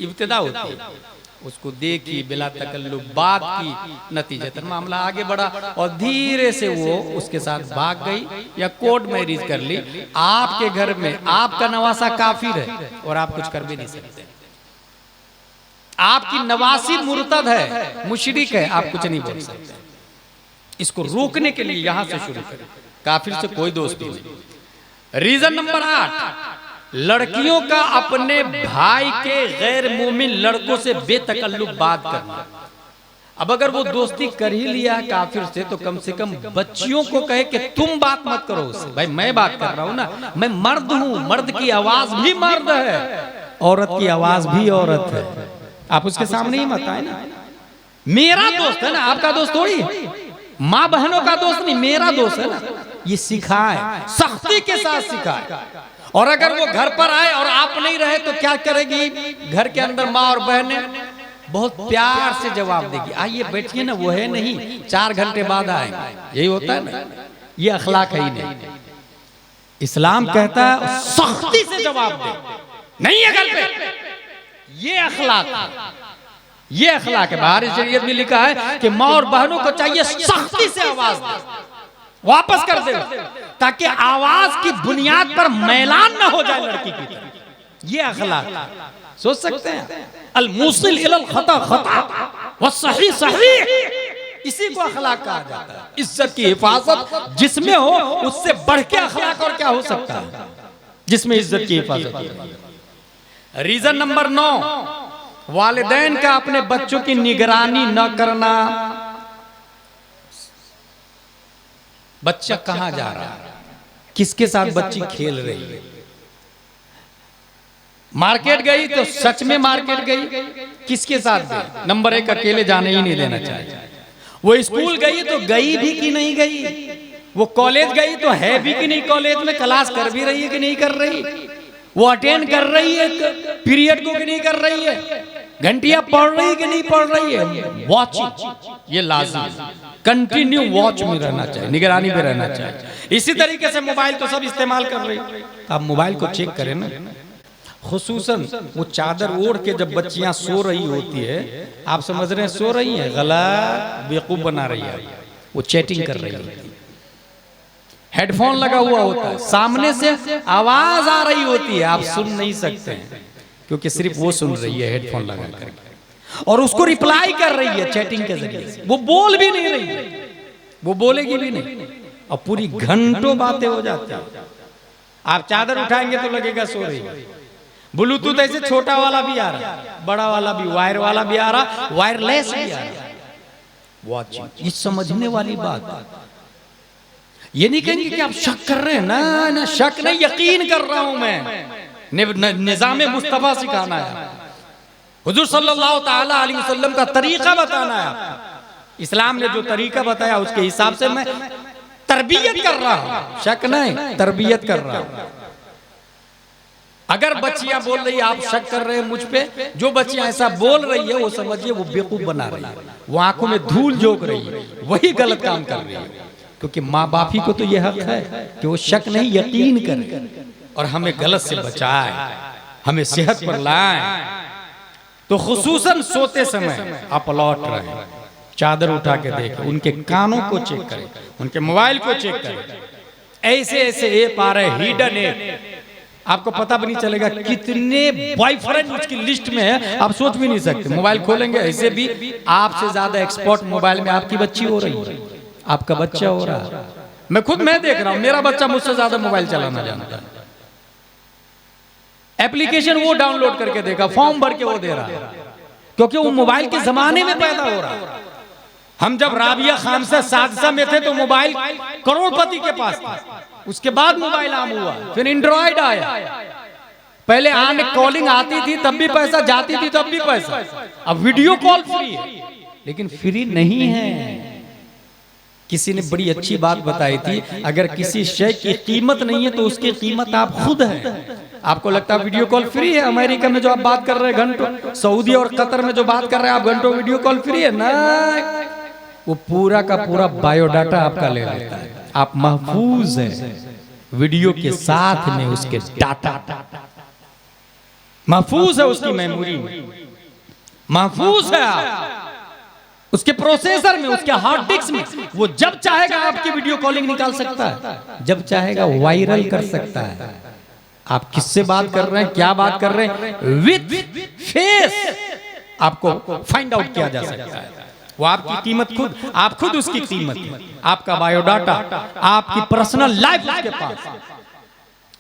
इब्तिदा होती है। उसको देखी, बिला तकल्लुफ बात की, नतीजतन मामला आगे बढ़ा और धीरे से वो उसके साथ भाग गई या कोर्ट मैरिज कर ली। आपके घर में आपका नवासा काफिर है और आप कुछ कर भी नहीं सकते। आपकी नवासी मुर्तद है, मुशरिक है, आप कुछ नहीं बोल सकते। इसको रोकने के लिए यहां से शुरू करें। काफिर से कोई दोस्ती नहीं। रीजन नंबर 8, लड़कियों का अपने भाई के गैर मोमिन लड़कों से बेतकल्लुफ बात करना। अब अगर वो दोस्ती कर ही लिया है काफिर से तो कम से कम बच्चियों को कहे कि तुम बात मत करो उससे। भाई मैं बात कर रहा हूं ना, मैं मर्द हूं, मर्द की आवाज भी मर्द है, औरत की आवाज भी औरत है। आप उसके सामने ही मत आए ना। मेरा दोस्त है ना, आपका दोस्त थोड़ी, माँ बहनों का दोस्त नहीं, मेरा दोस्त है ना। ये सिखाए, सख्ती के साथ सिखाए। और अगर वो घर पर आए और आप नहीं रहे तो क्या करेगी? घर के अंदर माँ और बहनें बहुत प्यार से जवाब देगी, आइए बैठिए ना, वो है नहीं, 4 घंटे बाद आएंगे। यही होता है ना, ये अखलाक है ही नहीं। इस्लाम कहता है सख्ती से जवाब दे, नहीं है घर पे। ये अखलाक है। बाहरी शरीयत में लिखा है कि माँ और बहनों को चाहिए सख्ती से आवाज दे, वापस कर दे, ताकि आवाज की बुनियाद पर मैलान ना हो जाए लड़की की तरफ। ये अखलाक सोच सकते हैं। अल मुसिल इलल खता खता व सही सही, इसी को अखलाक कहा जाता है। इज्जत की हिफाजत जिसमें हो, उससे बढ़ के अखलाक और क्या हो सकता है, जिसमें इज्जत की हिफाजत हो। रीजन नंबर 9, वालिदैन का अपने बच्चों की निगरानी न करना। बच्चा कहां जा रहा है, किसके साथ बच्ची खेल रही है। मार्केट गई तो सच में मार्केट गई, किसके साथ गई? नंबर 1, अकेले जाने ही नहीं देना चाहिए। वो स्कूल गई तो गई भी कि नहीं गई, वो कॉलेज गई तो है भी कि नहीं, कॉलेज में क्लास कर भी रही है कि नहीं कर रही, वो अटेंड कर रही है पीरियड को कि नहीं कर रही है, घंटियां पढ़ रही है कि नहीं पढ़ रही है। वॉचिंग ये लाजिम, कंटिन्यू वॉच में रहना चाहिए, निगरानी में रहना चाहिए। इसी तरीके से मोबाइल तो सब इस्तेमाल कर रही है, आप मोबाइल को चेक करें ना। खुसूसन वो चादर ओढ़ के जब बच्चियां सो रही होती है, आप समझ रहे हैं सो रही हैं, गलत बेवकूफ बना रही है, वो चैटिंग कर रही है। हेडफोन लगा हुआ होता है, सामने से आवाज आ रही होती है, आप सुन नहीं सकते हैं क्योंकि सिर्फ वो सुन रही है हेडफोन लगा करके, और उसको रिप्लाई कर रही है चैटिंग के जरिए। वो बोल भी नहीं रही है, वो बोलेगी भी नहीं, और पूरी घंटों बातें हो जाती है। आप चादर उठाएंगे तो लगेगा सो रही है। ब्लूटूथ ऐसे छोटा वाला भी आ रहा, बड़ा वाला भी, वायर वाला भी आ रहा, वायरलेस भी आ रहा। वॉचिंग, ये समझने वाली बात। ये नहीं कहेंगे कि आप शक कर रहे हैं, ना ना शक नहीं, यकीन कर रहा हूं मैं। निजाम मुस्तफा सिखाना है, हुजूर सल्लल्लाहु ताला अलैहि वसल्लम का तरीका बताना है। इस्लाम ने जो तरीका बताया उसके हिसाब से मैं तरबियत कर रहा हूं, शक नहीं, तरबियत कर रहा हूं। अगर बच्चियां बोल रही है, आप शक कर रहे हैं मुझ पे, जो बच्चियां ऐसा बोल रही है वो समझिए वो बेवकूफ बना रही है, वो आंखों में धूल झोंक रही है, वही गलत काम कर रही है। क्योंकि माँ बाप ही को तो ये हक है कि वो शक नहीं यकीन करे और हमें गलत से बचाए, हमें सेहत पर लाए। तो खुसूसन सोते समय आप अलर्ट रहें, चादर उठा के देखें, उनके कानों को चेक करें, उनके मोबाइल को चेक करें, ऐसे ऐसे ऐप आ रहे, हिडन ऐप, आपको पता भी नहीं चलेगा कितने बॉयफ्रेंड उसकी लिस्ट में है, आप सोच भी नहीं सकते। मोबाइल खोलेंगे ऐसे भी आपसे ज्यादा एक्सपर्ट मोबाइल में आपकी बच्ची हो रही है, आपका बच्चा हो रहा है। मैं देख रहा हूं, मेरा बच्चा मुझसे ज्यादा मोबाइल चलाना जानता है। एप्लीकेशन वो डाउनलोड करके देगा, फॉर्म भर के वो दे रहा है, क्योंकि वो मोबाइल के जमाने में पैदा हो रहा है। हम जब राबिया खान से सादसा में थे तो मोबाइल करोड़पति के पास था, उसके बाद मोबाइल आम हुआ, फिर एंड्रॉइड आया। पहले आने कॉलिंग आती थी तब भी पैसा, जाती थी तब भी पैसा। अब वीडियो कॉल फ्री है, लेकिन फ्री नहीं है। किसी ने बड़ी अच्छी बात बताई थी, अगर किसी शय की कीमत नहीं है तो उसकी कीमत आप खुद है। आपको लगता है वीडियो कॉल फ्री है? अमेरिका में जो आप बात कर रहे हैं घंटों, सऊदी और कतर में जो बात कर रहे हैं आप घंटों, वीडियो कॉल फ्री है ना? वो पूरा का पूरा बायोडाटा आपका ले लेता है, आप महफूज है वीडियो के साथ में, उसके डाटा महफूज है, उसकी मेमोरी में महफूज है, उसके प्रोसेसर में, उसके हार्ड डिस्क में। वो जब चाहेगा आपकी वीडियो कॉलिंग निकाल सकता है, जब चाहेगा वायरल कर सकता है। आप किससे बात कर रहे हैं, क्या बात कर रहे हैं, विद फेस आपको फाइंड आउट किया जा सकता है। वो आपकी कीमत खुद, आप खुद उसकी कीमत, आपका बायोडाटा, आपकी पर्सनल लाइफ उसके पास।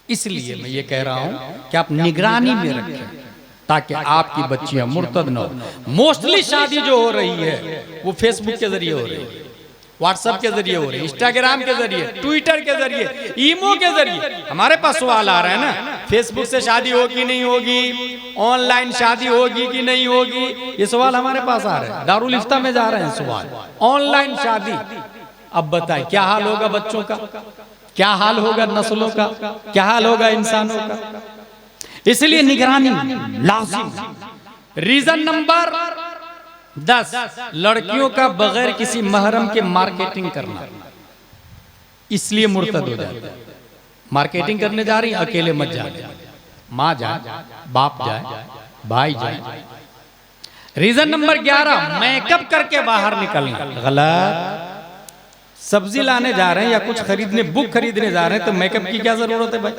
इसलिए मैं ये कह रहा हूं कि आप निगरानी में रखें ताकि आपकी बच्चियां मुर्तद न हो। मोस्टली शादी जो हो रही है वो फेसबुक के जरिए हो रही है, व्हाट्सएप के जरिए हो रही है, इंस्टाग्राम के जरिए, ट्विटर के जरिए, ईमो के जरिए। हमारे पास सवाल आ रहा है ना, फेसबुक से शादी होगी कि नहीं होगी, ऑनलाइन शादी होगी कि नहीं होगी, ये सवाल हमारे पास आ रहे हैं। दारुल इफ्ता में जा रहे हैं सवाल, ऑनलाइन शादी। अब बताएं क्या हाल होगा बच्चों का, क्या हाल होगा नस्लों का, क्या हाल होगा इंसानों का। इसलिए निगरानी लाजिम। रीजन नंबर 10, लड़कियों का बगैर किसी महरम के मार्केटिंग करना, इसलिए मुर्तद हो जाता है। मार्केटिंग करने जा रही, अकेले मत जाए, माँ जाए, बाप जाए, भाई जाए। रीजन नंबर 11, मेकअप करके बाहर निकलना, गलत। सब्जी लाने जा रहे हैं या कुछ खरीदने, बुक खरीदने जा रहे हैं तो मेकअप की क्या जरूरत है भाई?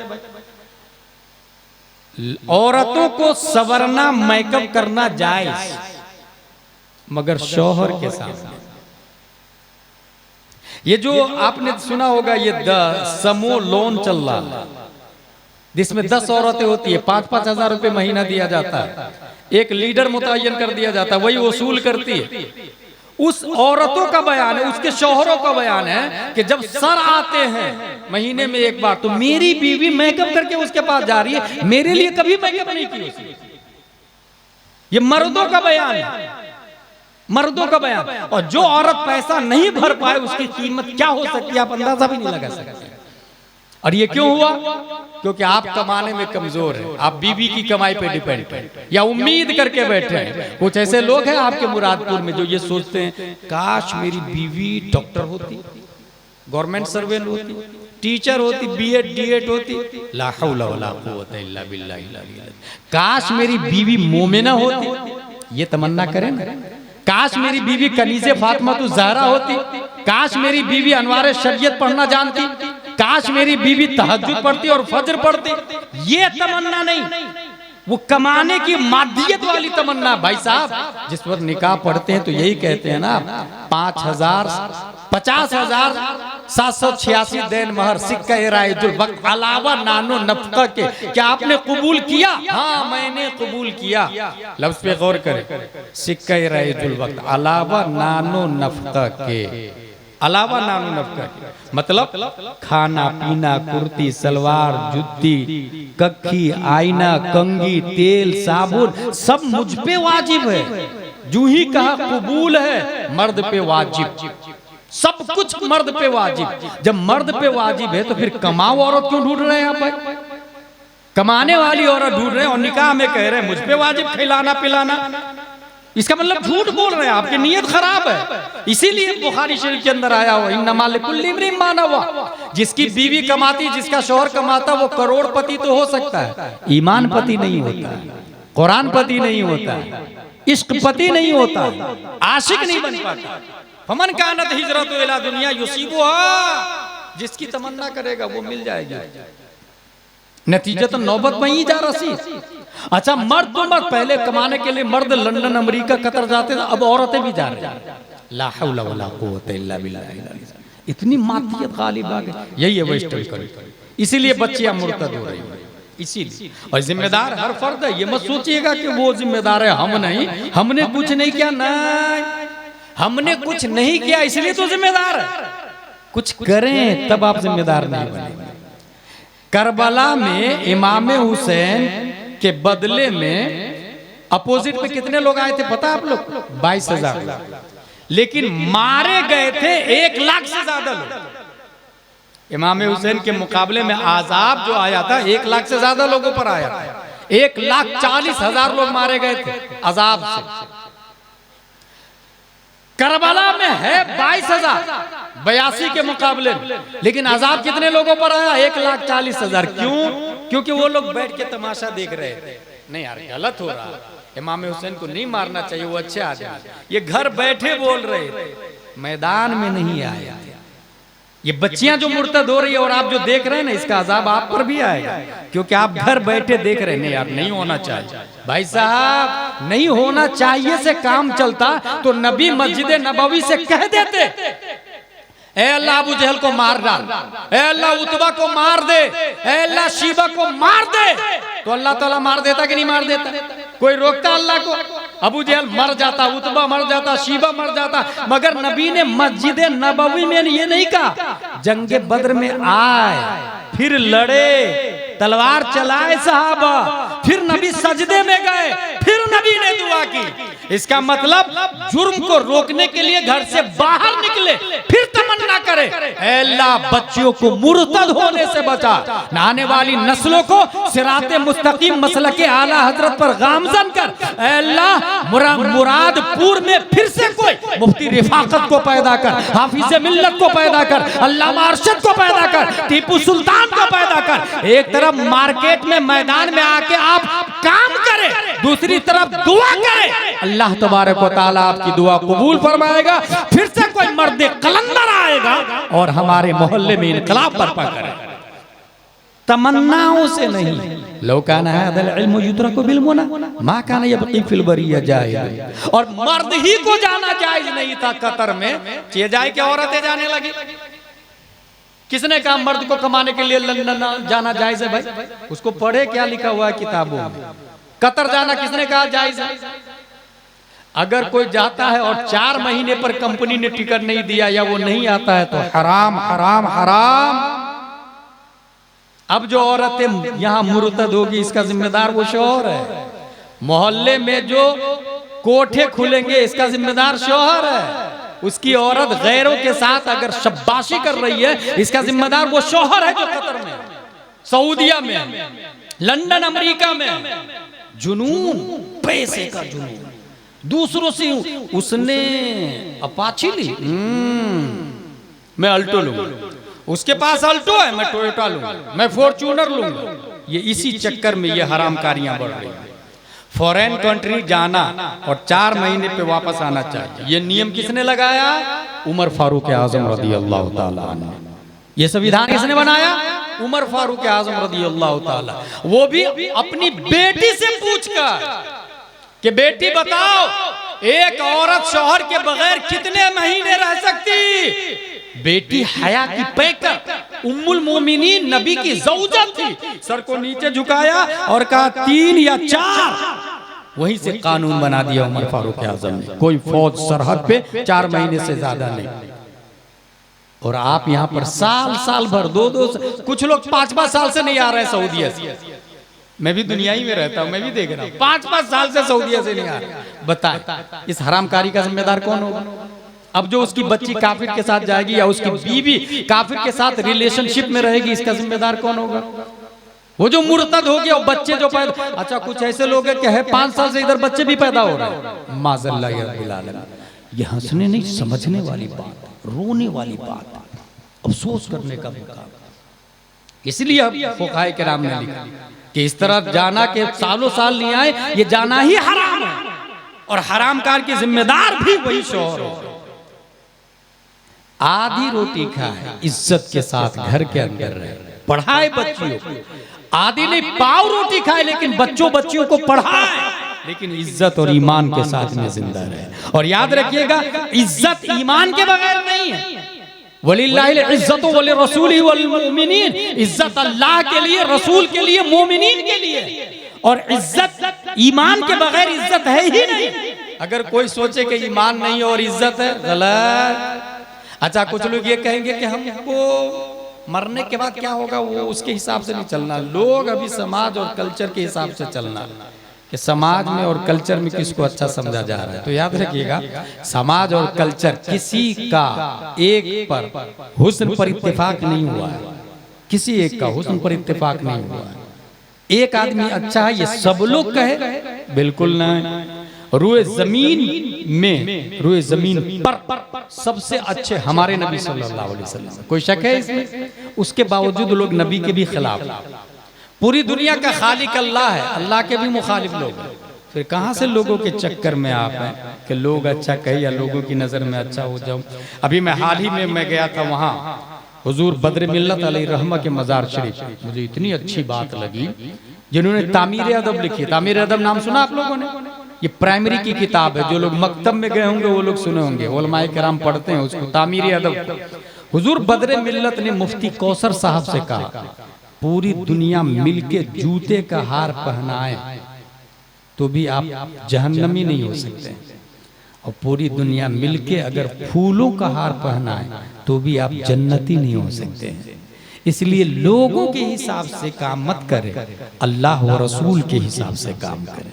औरतों को संवरना, मेकअप करना जायज, मगर शौहर के सामने। ये जो आपने सुना होगा, ये समूह लोन चल रहा, जिसमें 10 औरतें होती है, 5-5 हजार रुपए महीना दिया जाता है, एक लीडर मुतय्यन कर दिया जाता है, वही वसूल करती है। उस औरतों का बयान है, उसके शौहरों का बयान है कि जब सर आते हैं महीने में एक बार, तो मेरी बीवी मेकअप करके उसके पास जा रही है, मेरे लिए कभी मेकअप नहीं की। ये मर्दों का बयान है, मर्दों का बयान। और जो औरत पैसा नहीं भर पाए उसकी कीमत क्या हो सकती है आप अंदाजा भी नहीं लगा सकते। और ये क्यों हुआ? क्योंकि आप कमाने में कमजोर हैं, आप बीवी की कमाई पे डिपेंड हैं, या उम्मीद करके बैठे हैं। कुछ ऐसे लोग हैं आपके मुरादपुर में जो ये सोचते हैं, काश मेरी बीवी डॉक्टर होती, गवर्नमेंट सर्वेंट होती, टीचर होती, बीएड डीएड होती, ला हौला वला कुव्वता इल्ला बिल्लाह। काश मेरी बीवी मोमिना होती, ये तमन्ना करें ना। काश मेरी बीवी कनीज़े फातिमा ज़हरा होती, काश मेरी बीवी अनवारे शरीयत पढ़ना जानती, काश मेरी बीवी तहज्जुद पढ़ती और फज्र पढ़ती। ये तमन्ना नहीं, वो कमाने की मादियत वाली तमन्ना। भाई साहब, जिस वक्त निकाह पढ़ते हैं तो यही कहते हैं ना, 5,000 50,786 देन महर सिक्का राइजुल वक्त अलावा नानो नफका के। क्या आपने कबूल किया? हाँ मैंने कबूल किया। लफ्ज पे गौर करें, सिक्का राइजुल वक्त अलावा नानो नफका के, अलावा नानो नफका के मतलब खाना पीना, कुर्ती सलवार, जुत्ती, कक्खी, आईना, कंगी, तेल, साबुन सब मुझ पे वाजिब है। जूं ही कहा कबूल है, मर्द पे वाजिब, सब कुछ मर्द पे वाजिब। जब मर्द पे वाजिब है तो फिर कमाओ औरत क्यों ढूंढ रहे हैं आप भाई? कमाने वाली औरत ढूंढ रहे हैं और निकाह में कह रहे हैं मुझ पे वाजिब खिलाना पिलाना। इसका मतलब झूठ बोल रहे हैं, आपकी नीयत खराब है। इसीलिए बुखारी शरीफ के अंदर आया हुआ इन्नमा लिकुल्लि इम्रिइन मा नवा। जिसकी बीवी कमाती, जिसका शौहर कमाता, वो करोड़पति तो हो सकता है, ईमान पति नहीं होता, कुरान पति नहीं होता, इश्क पति नहीं होता, आशिक नहीं बन पाता। फमन कानत हिजरतु इला दुनिया युसीबुहा जिसकी तमन्ना करेगा वो मिल जाएगी। नतीजा तो नौबत में ही जा रही। अच्छा मर्द तो मर्द, पहले कमाने के लिए मर्द लंदन अमेरिका कतर जाते थे, अब औरतें भी जा रही हैं। ला हौला वला कुव्वता इल्ला बिल्लाह। इतनी मातियत गालिब आ गई, यही है वेस्टर्न कल्चर, इसीलिए बच्चियां मुर्तद हो रही हैं। इसीलिए और जिम्मेदार हर फर्द है, ये मत सोचिएगा कि वो जिम्मेदार है, हम नहीं, हमने कुछ नहीं किया, नहीं हमने कुछ नहीं किया इसलिए तो जिम्मेदार है। कुछ करें तब आप जिम्मेदार नहीं बने। करबला में इमाम हुसैन के बदले में अपोजिट में कितने लोग आए थे पता आप लोग? 22,000, लेकिन मारे गए थे 1 लाख से ज्यादा लोग। इमाम हुसैन के मुकाबले में आजाब जो आया था 1 लाख से ज्यादा लोगों पर आया था। 1,40,000 लोग मारे गए थे अजाब से। करबला में है 22,000 82 के मुकाबले में, लेकिन अजाब कितने लोगों पर आया? 1,40,000। क्यों? क्योंकि वो लोग बैठ के तमाशा देख रहे थे। नहीं यार गलत हो रहा, इमाम हुसैन को नहीं मारना चाहिए, वो अच्छे आदमी। ये घर बैठे बोल रहे थे, मैदान में नहीं आया। ये बच्चियां जो मुर्तद हो रही है और आप जो देख रहे हैं ना, इसका अजाब आप पर भी आएगा, क्योंकि आप घर बैठे देख रहे हैं। नहीं यार नहीं होना चाहिए भाई साहब, नहीं होना चाहिए से काम चलता तो नबी मस्जिद नबवी से कह देते, ए अल्लाह अबू जहल को मार डाल, ए अल्लाह उतबा को मार दे, ए अल्लाह शीबा को मार दे, तो अल्लाह ताला मार देता कि नहीं मार देता? कोई रोकता अल्लाह को? अबू जहल मर जाता, उतबा मर जाता, शीबा मर जाता, मगर नबी ने मस्जिद नबवी में ये नहीं कहा जंगे बद्र में आए फिर लड़े, तलवार चलाए सहाबा, फिर नबी सजदे में गए, फिर नबी ने दुआ की। इसका मतलब जुर्म को रोकने के लिए घर से बाहर निकले, फिर तमन्ना करे, ऐ अल्लाह बच्चियों को मुर्तद होने से बचा, आने वाली नस्लों को सिराते मुस्तकीम मसलके आला हजरत पर गामजन कर, ऐ अल्लाह मुरादपुर में फिर से कोई मुफ्ती रिफाकत को पैदा कर, हाफिज मिल्लत को पैदा कर, अल्लामा अरशद को पैदा कर, टीपू सुल्तान को पैदा कर। एक तरफ मार्केट में मैदान में आके आप काम करें, दूसरी तरफ दुआ करें, अल्लाह तबारक व तआला आपकी दुआ कबूल फरमाएगा। फिर से कोई मर्द कलंदर आएगा और हमारे मोहल्ले में इनकलाब बर्पा करेगा। तमन्नाओं से नहीं। लो काना हादल इल्मु युद्रकु बिल मुना मा काना यबकी फिल बरिया जाहिद। और मर्द ही को जाना जायज नहीं था कतर में, ये जाए कि औरतें जाने लगी। किसने कहा मर्द को कमाने के लिए लंदन जाना जायज है? भाई उसको पढ़े क्या लिखा हुआ है किताबों में। कतर जाना किसने कहा जायज है? अगर कोई जाता है और 4 महीने पर कंपनी ने टिकट नहीं दिया या वो नहीं आता है तो हराम हराम हराम। अब जो औरतें यहाँ मुर्तद होगी इसका जिम्मेदार वो शौहर है। मोहल्ले में जो कोठे खुलेंगे इसका जिम्मेदार शौहर है। उसकी औरत गैरों के साथ अगर शब्बाशी कर रही है इसका जिम्मेदार वो शौहर है जो कतर में, सऊदिया में, लंदन अमेरिका में। जुनून, पैसे का जुनून, दूसरों से उसने अपाची ली, मैं अल्टो लूंगा, उसके पास अल्टो है मैं टोयोटा लूंगा, मैं फॉर्च्यूनर लूंगा। ये इसी चक्कर में ये हरामकारियां बढ़ रही हैं। फॉरेन कंट्री जाना और 4 महीने पे वापस आना चाहिए, ये नियम किसने लगाया? उमर फारूक आजम रज़ी अल्लाह ताला अन्हु। ये संविधान किसने बनाया? उमर फारूक आजम रज़ी अल्लाह ताला। वो भी अपनी बेटी से पूछकर कि बेटी बताओ एक औरत शौहर के बगैर कितने महीने रह सकती? बेटी हया की पैकर उम्मुल मोमिनीन नबी की ज़ौजा थी, सर को नीचे झुकाया और कहा 3 या 4। वहीं से कानून बना दिया उमर फारूक आजम ने, कोई फौज सरहद पे 4 महीने से ज्यादा नहीं। और आप यहाँ पर साल भर 2-2 कुछ लोग 5-5 साल से नहीं आ रहे सऊदीया से। मैं भी दुनिया ही में रहता हूँ, मैं भी देख रहा हूँ 5-5 साल से सऊदीया से नहीं आ रहे। बताएं इस हरामकारी का जिम्मेदार कौन होगा? अब जो उसकी बच्ची काफिर के साथ जाएगी या उसकी बीवी काफिर के साथ रिलेशनशिप में रहेगी इसका जिम्मेदार कौन होगा? वो जो मुर्तद हो गया और बच्चे जो पैदा। अच्छा कुछ ऐसे लोग हैं कि है 5 साल से इधर बच्चे भी पैदा हो रहे हैं। माज़अल्लाह या रब्बिल आलमीन। ये हंसने नहीं समझने वाली बात, रोने वाली बात, अफसोस करने का मौका। इसलिए अब फुक़हाए किराम ने लिखा कि इस तरह जाना के सालों साल नहीं आए, ये जाना ही हराम है और हरामकार के जिम्मेदार भी वही शौहर हो। आधी रोटी खाए, इज्जत के साथ घर के अंदर रहे, पढ़ाए बच्चियों को। आधी नहीं, पाव रोटी खाए लेकिन बच्चियों को पढ़ाए, लेकिन इज्जत और ईमान के साथ में जिंदा रहे। और याद रखिएगा, इज्जत ईमान के बगैर नहीं है। वलिल्लाहिल इज्जतु वलि रसूलिही वल मुमिनीन, इज्जत अल्लाह के लिए, रसूल के लिए, मोमिनीन के लिए। और इज्जत ईमान के बगैर इज्जत है ही नहीं। अगर कोई सोचे कि ईमान नहीं है और इज्जत है, गलत। अच्छा, कुछ लोग ये कहेंगे कि हमको मरने के बाद क्या होगा, वो उसके हिसाब से नहीं चलना। लोग अभी समाज और कल्चर के हिसाब से चलना, कि समाज में और कल्चर में किसको अच्छा समझा जा रहा है। तो याद रखिएगा, समाज और कल्चर किसी का एक पर हुस्न पर इत्तेफाक नहीं हुआ है, किसी एक का हुस्न पर इत्तेफाक नहीं हुआ है। एक आदमी अच्छा है ये सब लोग कहे, बिल्कुल नहीं। रुए जमीन पर सबसे अच्छे हमारे नबी सल्लल्लाहु अलैहि वसल्लम, कोई शक है इसमें? उसके बावजूद लोग नबी के भी खिलाफ। पूरी दुनिया का खालिक अल्लाह है, अल्लाह के भी मुखालिफ लोग हैं। फिर कहाँ से लोगों के चक्कर में आप हैं कि लोग अच्छा कहे या लोगों की नज़र में अच्छा हो जाऊं। अभी मैं हाल ही में मैं गया था वहाँ, हुजूर बद्र मिल्लत अलैहि रहमा के मज़ार शरीफ। मुझे इतनी अच्छी बात लगी, जिन्होंने तामीर अदब लिखी। तामीर अदब नाम सुना आप लोगों ने? ये प्राइमरी की किताब है, जो लोग मकतब में गए होंगे वो लोग सुने होंगे, उलमाए किराम पढ़ते हैं उसको, तामीर अदब। हुजूर बद्र मिल्लत ने मुफ्ती कौसर साहब से कहा, पूरी दुनिया मिलके जूते का हार पहनाए तो भी आप जहन्नमी नहीं हो सकते, और पूरी दुनिया मिलके अगर फूलों का हार पहनाए तो भी आप जन्नती नहीं हो सकते। इसलिए लोगों के हिसाब से काम मत करें, अल्लाह व रसूल के हिसाब से काम करें,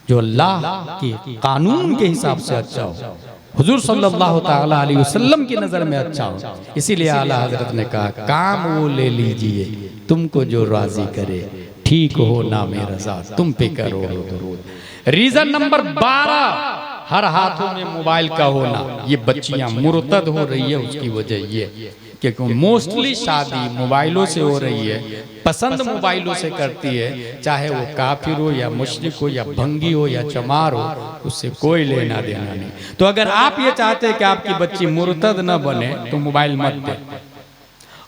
जो अल्लाह के कानून के हिसाब से अच्छा हो, हुजूर सल्लल्लाहु ताला अलैहि वसल्लम की नजर में अच्छा हो। इसीलिए आला हजरत ने कहा, काम वो ले लीजिए तुमको जो राजी करे, ठीक हो ना मेरा रज़ा तुम पे करो दुरूद। रीजन नंबर 12, हर हाथों में मोबाइल का होना। ये बच्चियां मुर्तद हो रही है, उसकी वजह ये क्योंकि मोस्टली शादी मोबाइलों से हो रही है, पसंद मोबाइलों से करती है, चाहे वो काफिर हो या मुशरिक हो या भंगी हो या चमार हो, उससे कोई लेना देना नहीं। तो अगर आप ये चाहते हैं कि आपकी बच्ची मुर्तद न बने तो मोबाइल मत दे,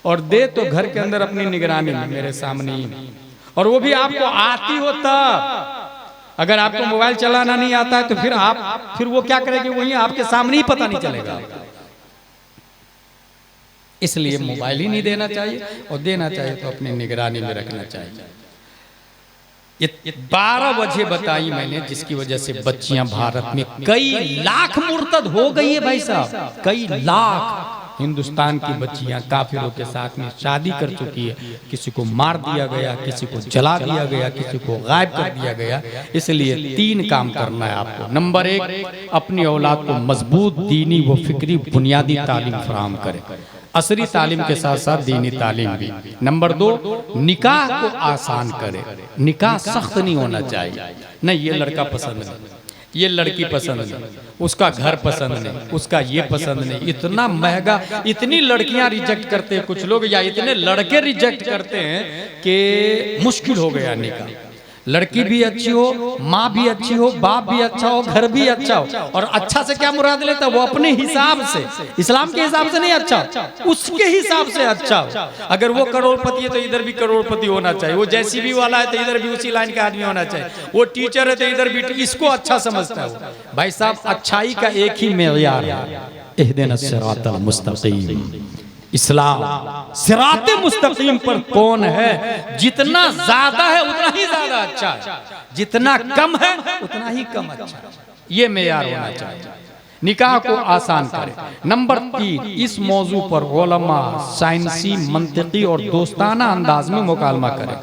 और दे तो घर के अंदर अपनी निगरानी में, मेरे सामने ही, और वो भी आपको आती हो तब। अगर आपको मोबाइल चलाना नहीं आता है तो फिर वो क्या करेगी, वही आपके सामने ही पता नहीं चलेगा। इसलिए मोबाइल ही नहीं देना चाहिए, और देना चाहिए तो अपनी निगरानी में रखना चाहिए। ये 12 वजह बताई मैंने जिसकी वजह से बच्चियां भारत में कई लाख मुर्तद हो गई है। भाई साहब, कई लाख हिंदुस्तान की बच्चियां काफिरों के साथ में शादी कर चुकी है। किसी को मार दिया गया, किसी को जला दिया गया, किसी को गायब कर दिया गया। इसलिए 3 काम करना है आपको। नंबर 1, अपनी औलाद को मजबूत दीनी व फिक्री बुनियादी तालीम फराहम करें, असरी तालीम के साथ साथ दीनी तालीम भी। नंबर 2, निकाह को आसान करे। निकाह सख्त नहीं होना चाहिए, नहीं ये लड़का पसंद नहीं, ये लड़की पसंद नहीं, उसका घर पसंद नहीं, उसका ये पसंद नहीं। इतना महंगा, इतनी लड़कियां रिजेक्ट करते हैं कुछ लोग, या इतने लड़के रिजेक्ट करते हैं कि मुश्किल हो गया निकाह। लड़की भी अच्छी हो, माँ भी अच्छी हो, बाप भी अच्छा हो, घर भी अच्छा हो। और अच्छा से क्या मुराद लेता है? वो अपने हिसाब से, इस्लाम के हिसाब से नहीं, अच्छा उसके हिसाब से अच्छा हो। अगर वो करोड़पति है तो इधर भी करोड़पति होना चाहिए, वो जैसी भी वाला है तो इधर भी उसी लाइन का आदमी होना चाहिए, वो टीचर है तो इधर भी, इसको अच्छा समझता है। भाई साहब, अच्छाई का एक ही मेयार है, इहदिनस सिरातल मुस्तकीम। इस्लाम सिराते मुस्तकीम पर कौन है? जितना ज्यादा है उतना ही ज्यादा अच्छा है, जितना कम है उतना ही कम अच्छा है। ये मेयार होना चाहिए। निकाह को आसान करें। नंबर 3, इस मौजू पर उलमा साइंसी, मंतिकी और दोस्ताना अंदाज में मुकालमा करें।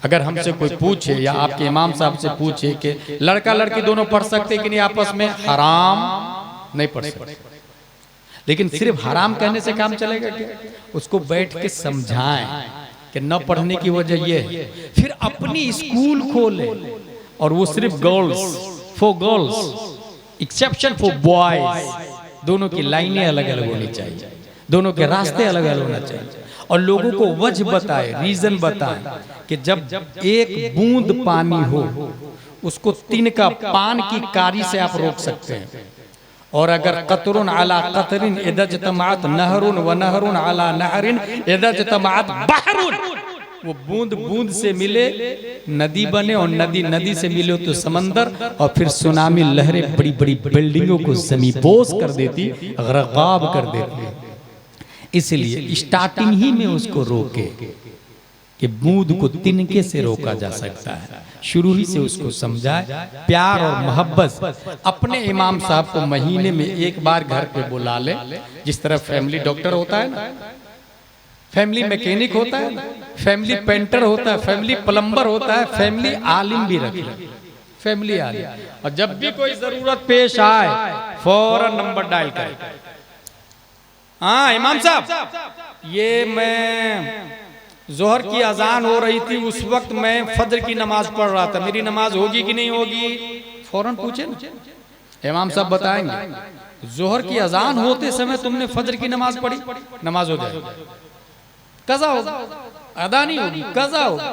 अगर हमसे कोई पूछे या आपके इमाम साहब से पूछे कि लड़का लड़की दोनों पढ़ सकते कि नहीं आपस में, हराम नहीं पढ़ सकते। लेकिन सिर्फ हराम कहने से काम चलेगा क्या? उसको बैठ के समझाएं कि न पढ़ने की वजह ये है। फिर अपनी स्कूल खोले, और वो सिर्फ girls, for girls, exception for boys. दोनों की लाइनें अलग अलग होनी चाहिए, दोनों के रास्ते अलग अलग होना चाहिए, और लोगों को वजह बताए, रीजन बताए कि जब एक बूंद पानी हो उसको तिनका पान की कारी से आप रोक सकते हैं, और अगर कतरुन अला कतरिन इदजतमात नहरुन व नहरुन अला नहरिन इदजतमात बहरुन, वो बूंद बूंद से मिले नदी बने और नदी नदी से मिले तो समंदर, और फिर सुनामी लहरें बड़ी बड़ी बिल्डिंगों को ज़मींपोश कर देती, गरकाब कर देती। इसलिए स्टार्टिंग ही में उसको रोके कि बूंद को तिनके से रोका जा सकता है, शुरू ही से उसको समझाए प्यार और मोहब्बत। अपने इमाम साहब को महीने में एक बार घर पे बुला ले, जिस तरह फैमिली डॉक्टर होता है ना, फैमिली मैकेनिक होता है, फैमिली पेंटर होता है, फैमिली प्लम्बर होता है, फैमिली आलिम भी रखे, फैमिली आलिम। और जब भी कोई जरूरत पेश आए फौरन नंबर डायल करे। हाँ इमाम साहब, ये मैं जोहर की अजान हो रही थी, उस वक्त मैं फजर की नमाज पढ़ रहा था, मेरी नमाज होगी कि नहीं होगी? फौरन पूछे ना, इमाम साहब बताएंगे जोहर की अजान होते समय तुमने फजर की नमाज पढ़ी, नमाज हो जाएगी, कज़ा होगा, अदा नहीं होगी, कज़ा होगा।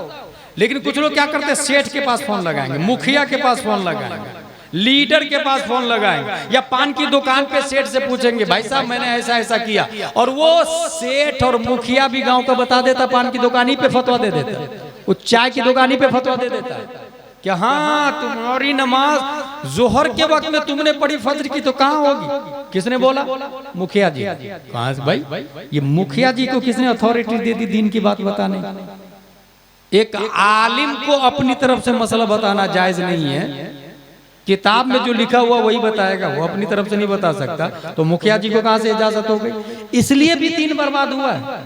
लेकिन कुछ लोग क्या करते हैं, सेठ के पास फोन लगाएंगे, मुखिया के पास फोन लगाएंगे, लीडर के पास फोन लगाएंगे, या पान की दुकान पे सेठ से पूछेंगे भाई साहब मैंने ऐसा ऐसा किया, और वो सेठ और मुखिया भी गांव का बता देता, पान की दुकान ही पे फतवा दे देता, वो चाय की दुकान ही पे फतवा दे देता है कि हाँ तुम्हारी नमाज जोहर के वक्त में तुमने पढ़ी फजर की तो कहाँ होगी? किसने बोला? मुखिया जी। कहाँ से भाई? ये मुखिया जी को किसने अथॉरिटी दे दी दीन की बात बताने? एक आलिम को अपनी तरफ से मसला बताना जायज नहीं है, किताब में जो लिखा हुआ वही बताएगा, वो अपनी तरफ से नहीं बता सकता। तो मुखिया जी को कहाँ से इजाजत हो गई? इसलिए भी दीन बर्बाद हुआ है,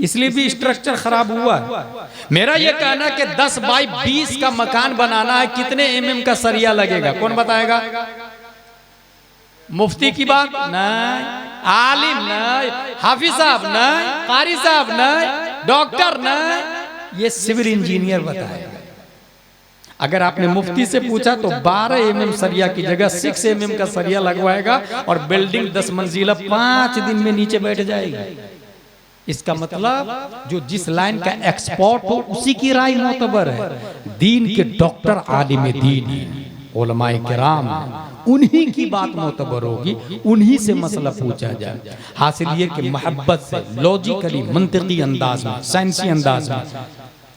इसलिए भी स्ट्रक्चर खराब हुआ है। मेरा यह कहना कि 10 बाई 20 का मकान बनाना है, कितने mm का सरिया लगेगा? कौन बताएगा? मुफ्ती की बात नहीं, आलिम नहीं, हाफिज साहब नहीं, कारी साहब नहीं, डॉक्टर नहीं, ये सिविल इंजीनियर बताएगा। अगर आपने मुफ्ती से पूछा तो 12 mm सरिया की जगह 6 mm का सरिया लगवाएगा और बिल्डिंग 10 मंजिला 5 दिन में नीचे बैठ जाएगी। इसका मतलब जो जिस लाइन का एक्सपर्ट हो उसी की राय मोतबर है। दीन के डॉक्टर आलिम दीन उलमाए किराम, उन्हीं की बात मोतबर होगी, उन्हीं से मसला पूछा जाए। हासिल ये कि मोहब्बत से लॉजिकली मंतिकी अंदाज में, साइंसी अंदाज में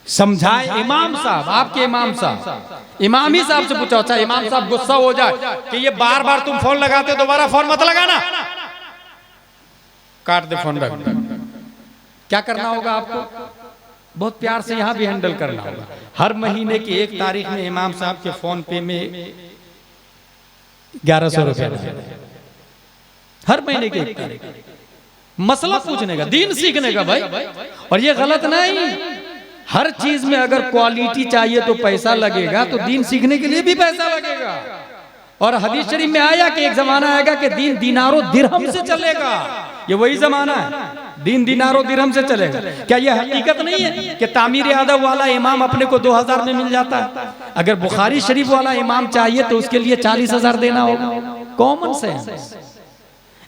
समझाए। इमाम साहब, आपके इमाम साहब, इमामी साहब से पूछा, अच्छा इमाम साहब गुस्सा हो जाए कि ये बार बार तुम फोन लगाते हो, दोबारा फोन मत लगाना, काट दे फोन, रख दे। क्या करना होगा आपको? बहुत प्यार से यहाँ भी हैंडल करना होगा। हर महीने की 1 तारीख में इमाम साहब के फोन पे में 1100 रुपया, हर महीने की 1 तारीख, मसला पूछने का, दीन सीखने का भाई। और ये गलत नहीं, हर चीज में अगर क्वालिटी चाहिए तो पैसा लगेगा, तो दीन सीखने के लिए भी पैसा लगेगा। और हदीस शरीफ में आया कि एक जमाना आएगा कि दीन दिनारों दिरहम से चलेगा। ये वही जमाना है, दीन दिनारों दिरहम से चलेगा। क्या ये हकीकत नहीं है कि तामीर आदब वाला इमाम अपने को 2000 में मिल जाता है? अगर बुखारी शरीफ वाला इमाम चाहिए तो उसके लिए 40,000 देना होगा। Common sense.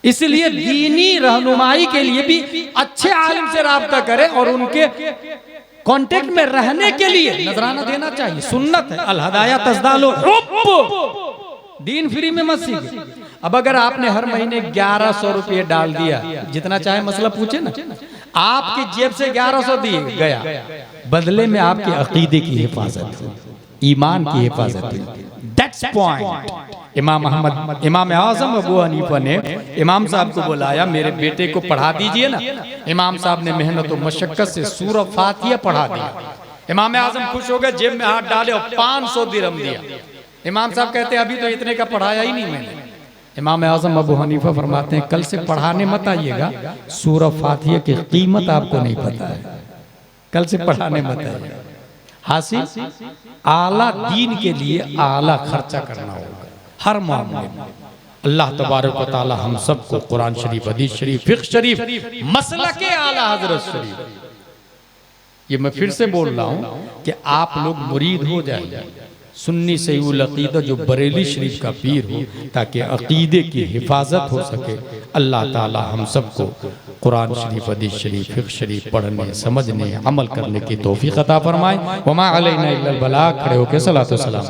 इसलिए दीनी रहनुमाई के लिए भी अच्छे आलिम से राब्ता करें और उनके कांटेक्ट में रहने के लिए नजराना देना चाहिए। सुन्नत है, अल हदाया तज़दालो रुब्ब, दीन फ्री में मत सीखे। अब अगर आपने हर महीने 1100 रुपये डाल दिया, जितना चाहे मसला पूछे ना, आपकी जेब से 1100 दिए गया, बदले में आपके अकीदे की हिफाजत, ईमान की हिफाजत। That's point. इमाम आज़म अबू हनीफा ने इमाम साहब को बुलाया, मेरे बेटे को पढ़ा दीजिए ना। इमाम साहब ने मेहनत और मशक्कत से सूरह फातिहा पढ़ा दिया। इमाम आज़म खुश हो गए, जेब में हाथ डाले और 500 दिरहम दिया। इमाम साहब कहते हैं अभी तो इतने का पढ़ाया ही नहीं मैंने। इमाम आज़म अबू हनीफा फरमाते हैं कल से पढ़ाने मत आइएगा, सूरह फातिहा की कीमत आपको नहीं पता है, कल से पढ़ाने मत आइएगा। हासिल आला दीन के लिए आला खर्चा करना होगा हर मामले में। अल्लाह तबारक व तआला हम सबको कुरान शरीफ, हदीस शरीफ, फिक़्ह शरीफ, मसलक आला हज़रत शरीफ, ये मैं फिर से बोल रहा हूँ कि आप लोग मुरीद हो जाए सुन्नी सहीउल अक़ीदा जो बरेली शरीफ का पीर हो, ताकि अक़ीदे की हिफाजत हो सके। अल्लाह ताला हम सबको कुरान शरीफ, हदीस शरीफ, फिक़्ह शरीफ पढ़ने, समझने, अमल करने की तौफ़ीक़ अता फरमाए। वमा अलैना इल्लल बलाग। खड़े होके सलातो सलाम।